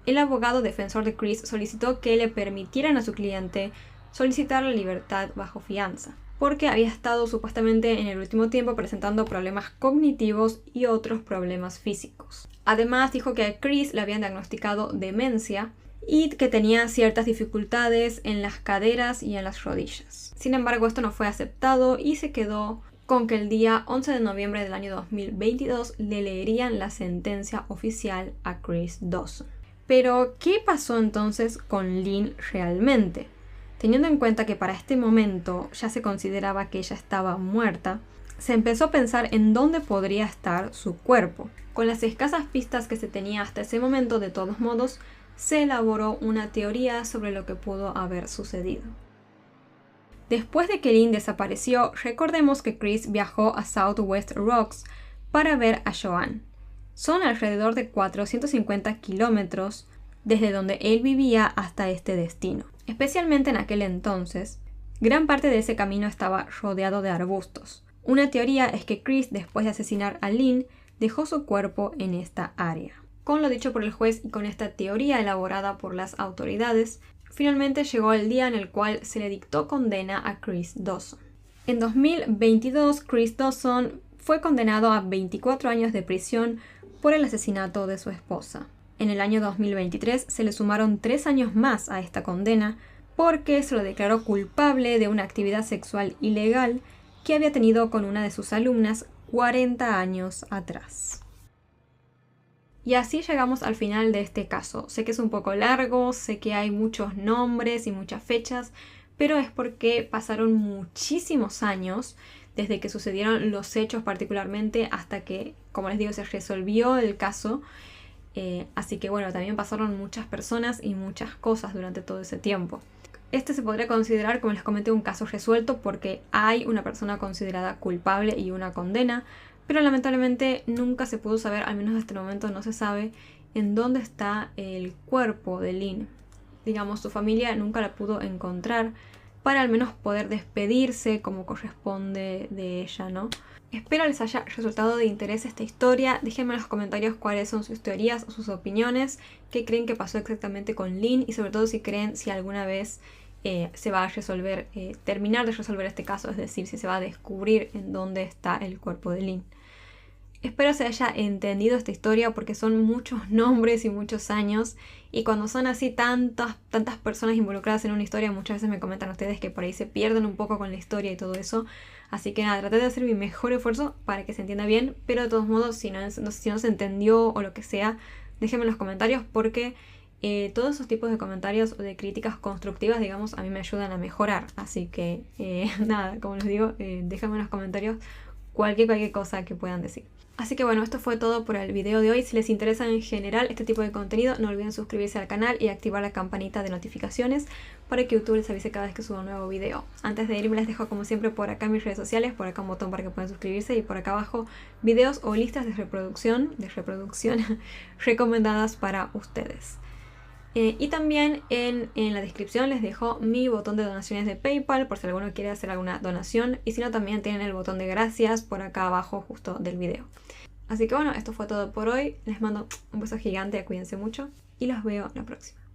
El abogado defensor de Chris solicitó que le permitieran a su cliente solicitar la libertad bajo fianza, porque había estado supuestamente en el último tiempo presentando problemas cognitivos y otros problemas físicos. Además, dijo que a Chris le habían diagnosticado demencia y que tenía ciertas dificultades en las caderas y en las rodillas. Sin embargo, esto no fue aceptado y se quedó con que el día 11 de noviembre del año 2022 le leerían la sentencia oficial a Chris Dawson. Pero, ¿qué pasó entonces con Lynn realmente? Teniendo en cuenta que para este momento ya se consideraba que ella estaba muerta, se empezó a pensar en dónde podría estar su cuerpo. Con las escasas pistas que se tenía hasta ese momento, de todos modos, se elaboró una teoría sobre lo que pudo haber sucedido. Después de que Lynn desapareció, recordemos que Chris viajó a Southwest Rocks para ver a Joanne. Son alrededor de 450 kilómetros desde donde él vivía hasta este destino. Especialmente en aquel entonces, gran parte de ese camino estaba rodeado de arbustos. Una teoría es que Chris, después de asesinar a Lynn, dejó su cuerpo en esta área. Con lo dicho por el juez y con esta teoría elaborada por las autoridades, finalmente llegó el día en el cual se le dictó condena a Chris Dawson. En 2022, Chris Dawson fue condenado a 24 años de prisión por el asesinato de su esposa. En el año 2023 se le sumaron 3 años más a esta condena porque se lo declaró culpable de una actividad sexual ilegal que había tenido con una de sus alumnas 40 años atrás. Y así llegamos al final de este caso. Sé que es un poco largo, sé que hay muchos nombres y muchas fechas, pero es porque pasaron muchísimos años desde que sucedieron los hechos particularmente hasta que, como les digo, se resolvió el caso. Así que bueno, también pasaron muchas personas y muchas cosas durante todo ese tiempo. Este se podría considerar, como les comenté, un caso resuelto porque hay una persona considerada culpable y una condena, pero lamentablemente nunca se pudo saber, al menos hasta el momento no se sabe, en dónde está el cuerpo de Lynn. Digamos, su familia nunca la pudo encontrar para al menos poder despedirse como corresponde de ella, ¿no? Espero les haya resultado de interés esta historia. Déjenme en los comentarios cuáles son sus teorías o sus opiniones, qué creen que pasó exactamente con Lynn y sobre todo si creen si alguna vez se va a resolver, terminar de resolver este caso, es decir, si se va a descubrir en dónde está el cuerpo de Lynn. Espero se haya entendido esta historia porque son muchos nombres y muchos años, y cuando son así tantas personas involucradas en una historia, muchas veces me comentan ustedes que por ahí se pierden un poco con la historia y todo eso. Así que nada, traté de hacer mi mejor esfuerzo para que se entienda bien, pero de todos modos, si no se entendió o lo que sea, déjenme en los comentarios porque todos esos tipos de comentarios o de críticas constructivas, digamos, a mí me ayudan a mejorar. Así que nada, como les digo, déjenme en los comentarios cualquier cosa que puedan decir. Así que bueno, esto fue todo por el video de hoy. Si les interesa en general este tipo de contenido, no olviden suscribirse al canal y activar la campanita de notificaciones para que YouTube les avise cada vez que suba un nuevo video. Antes de irme les dejo como siempre por acá mis redes sociales, por acá un botón para que puedan suscribirse y por acá abajo videos o listas de reproducción recomendadas para ustedes. Y también en la descripción les dejo mi botón de donaciones de PayPal por si alguno quiere hacer alguna donación, y si no también tienen el botón de gracias por acá abajo justo del video. Así que bueno, esto fue todo por hoy. Les mando un beso gigante, cuídense mucho y los veo la próxima.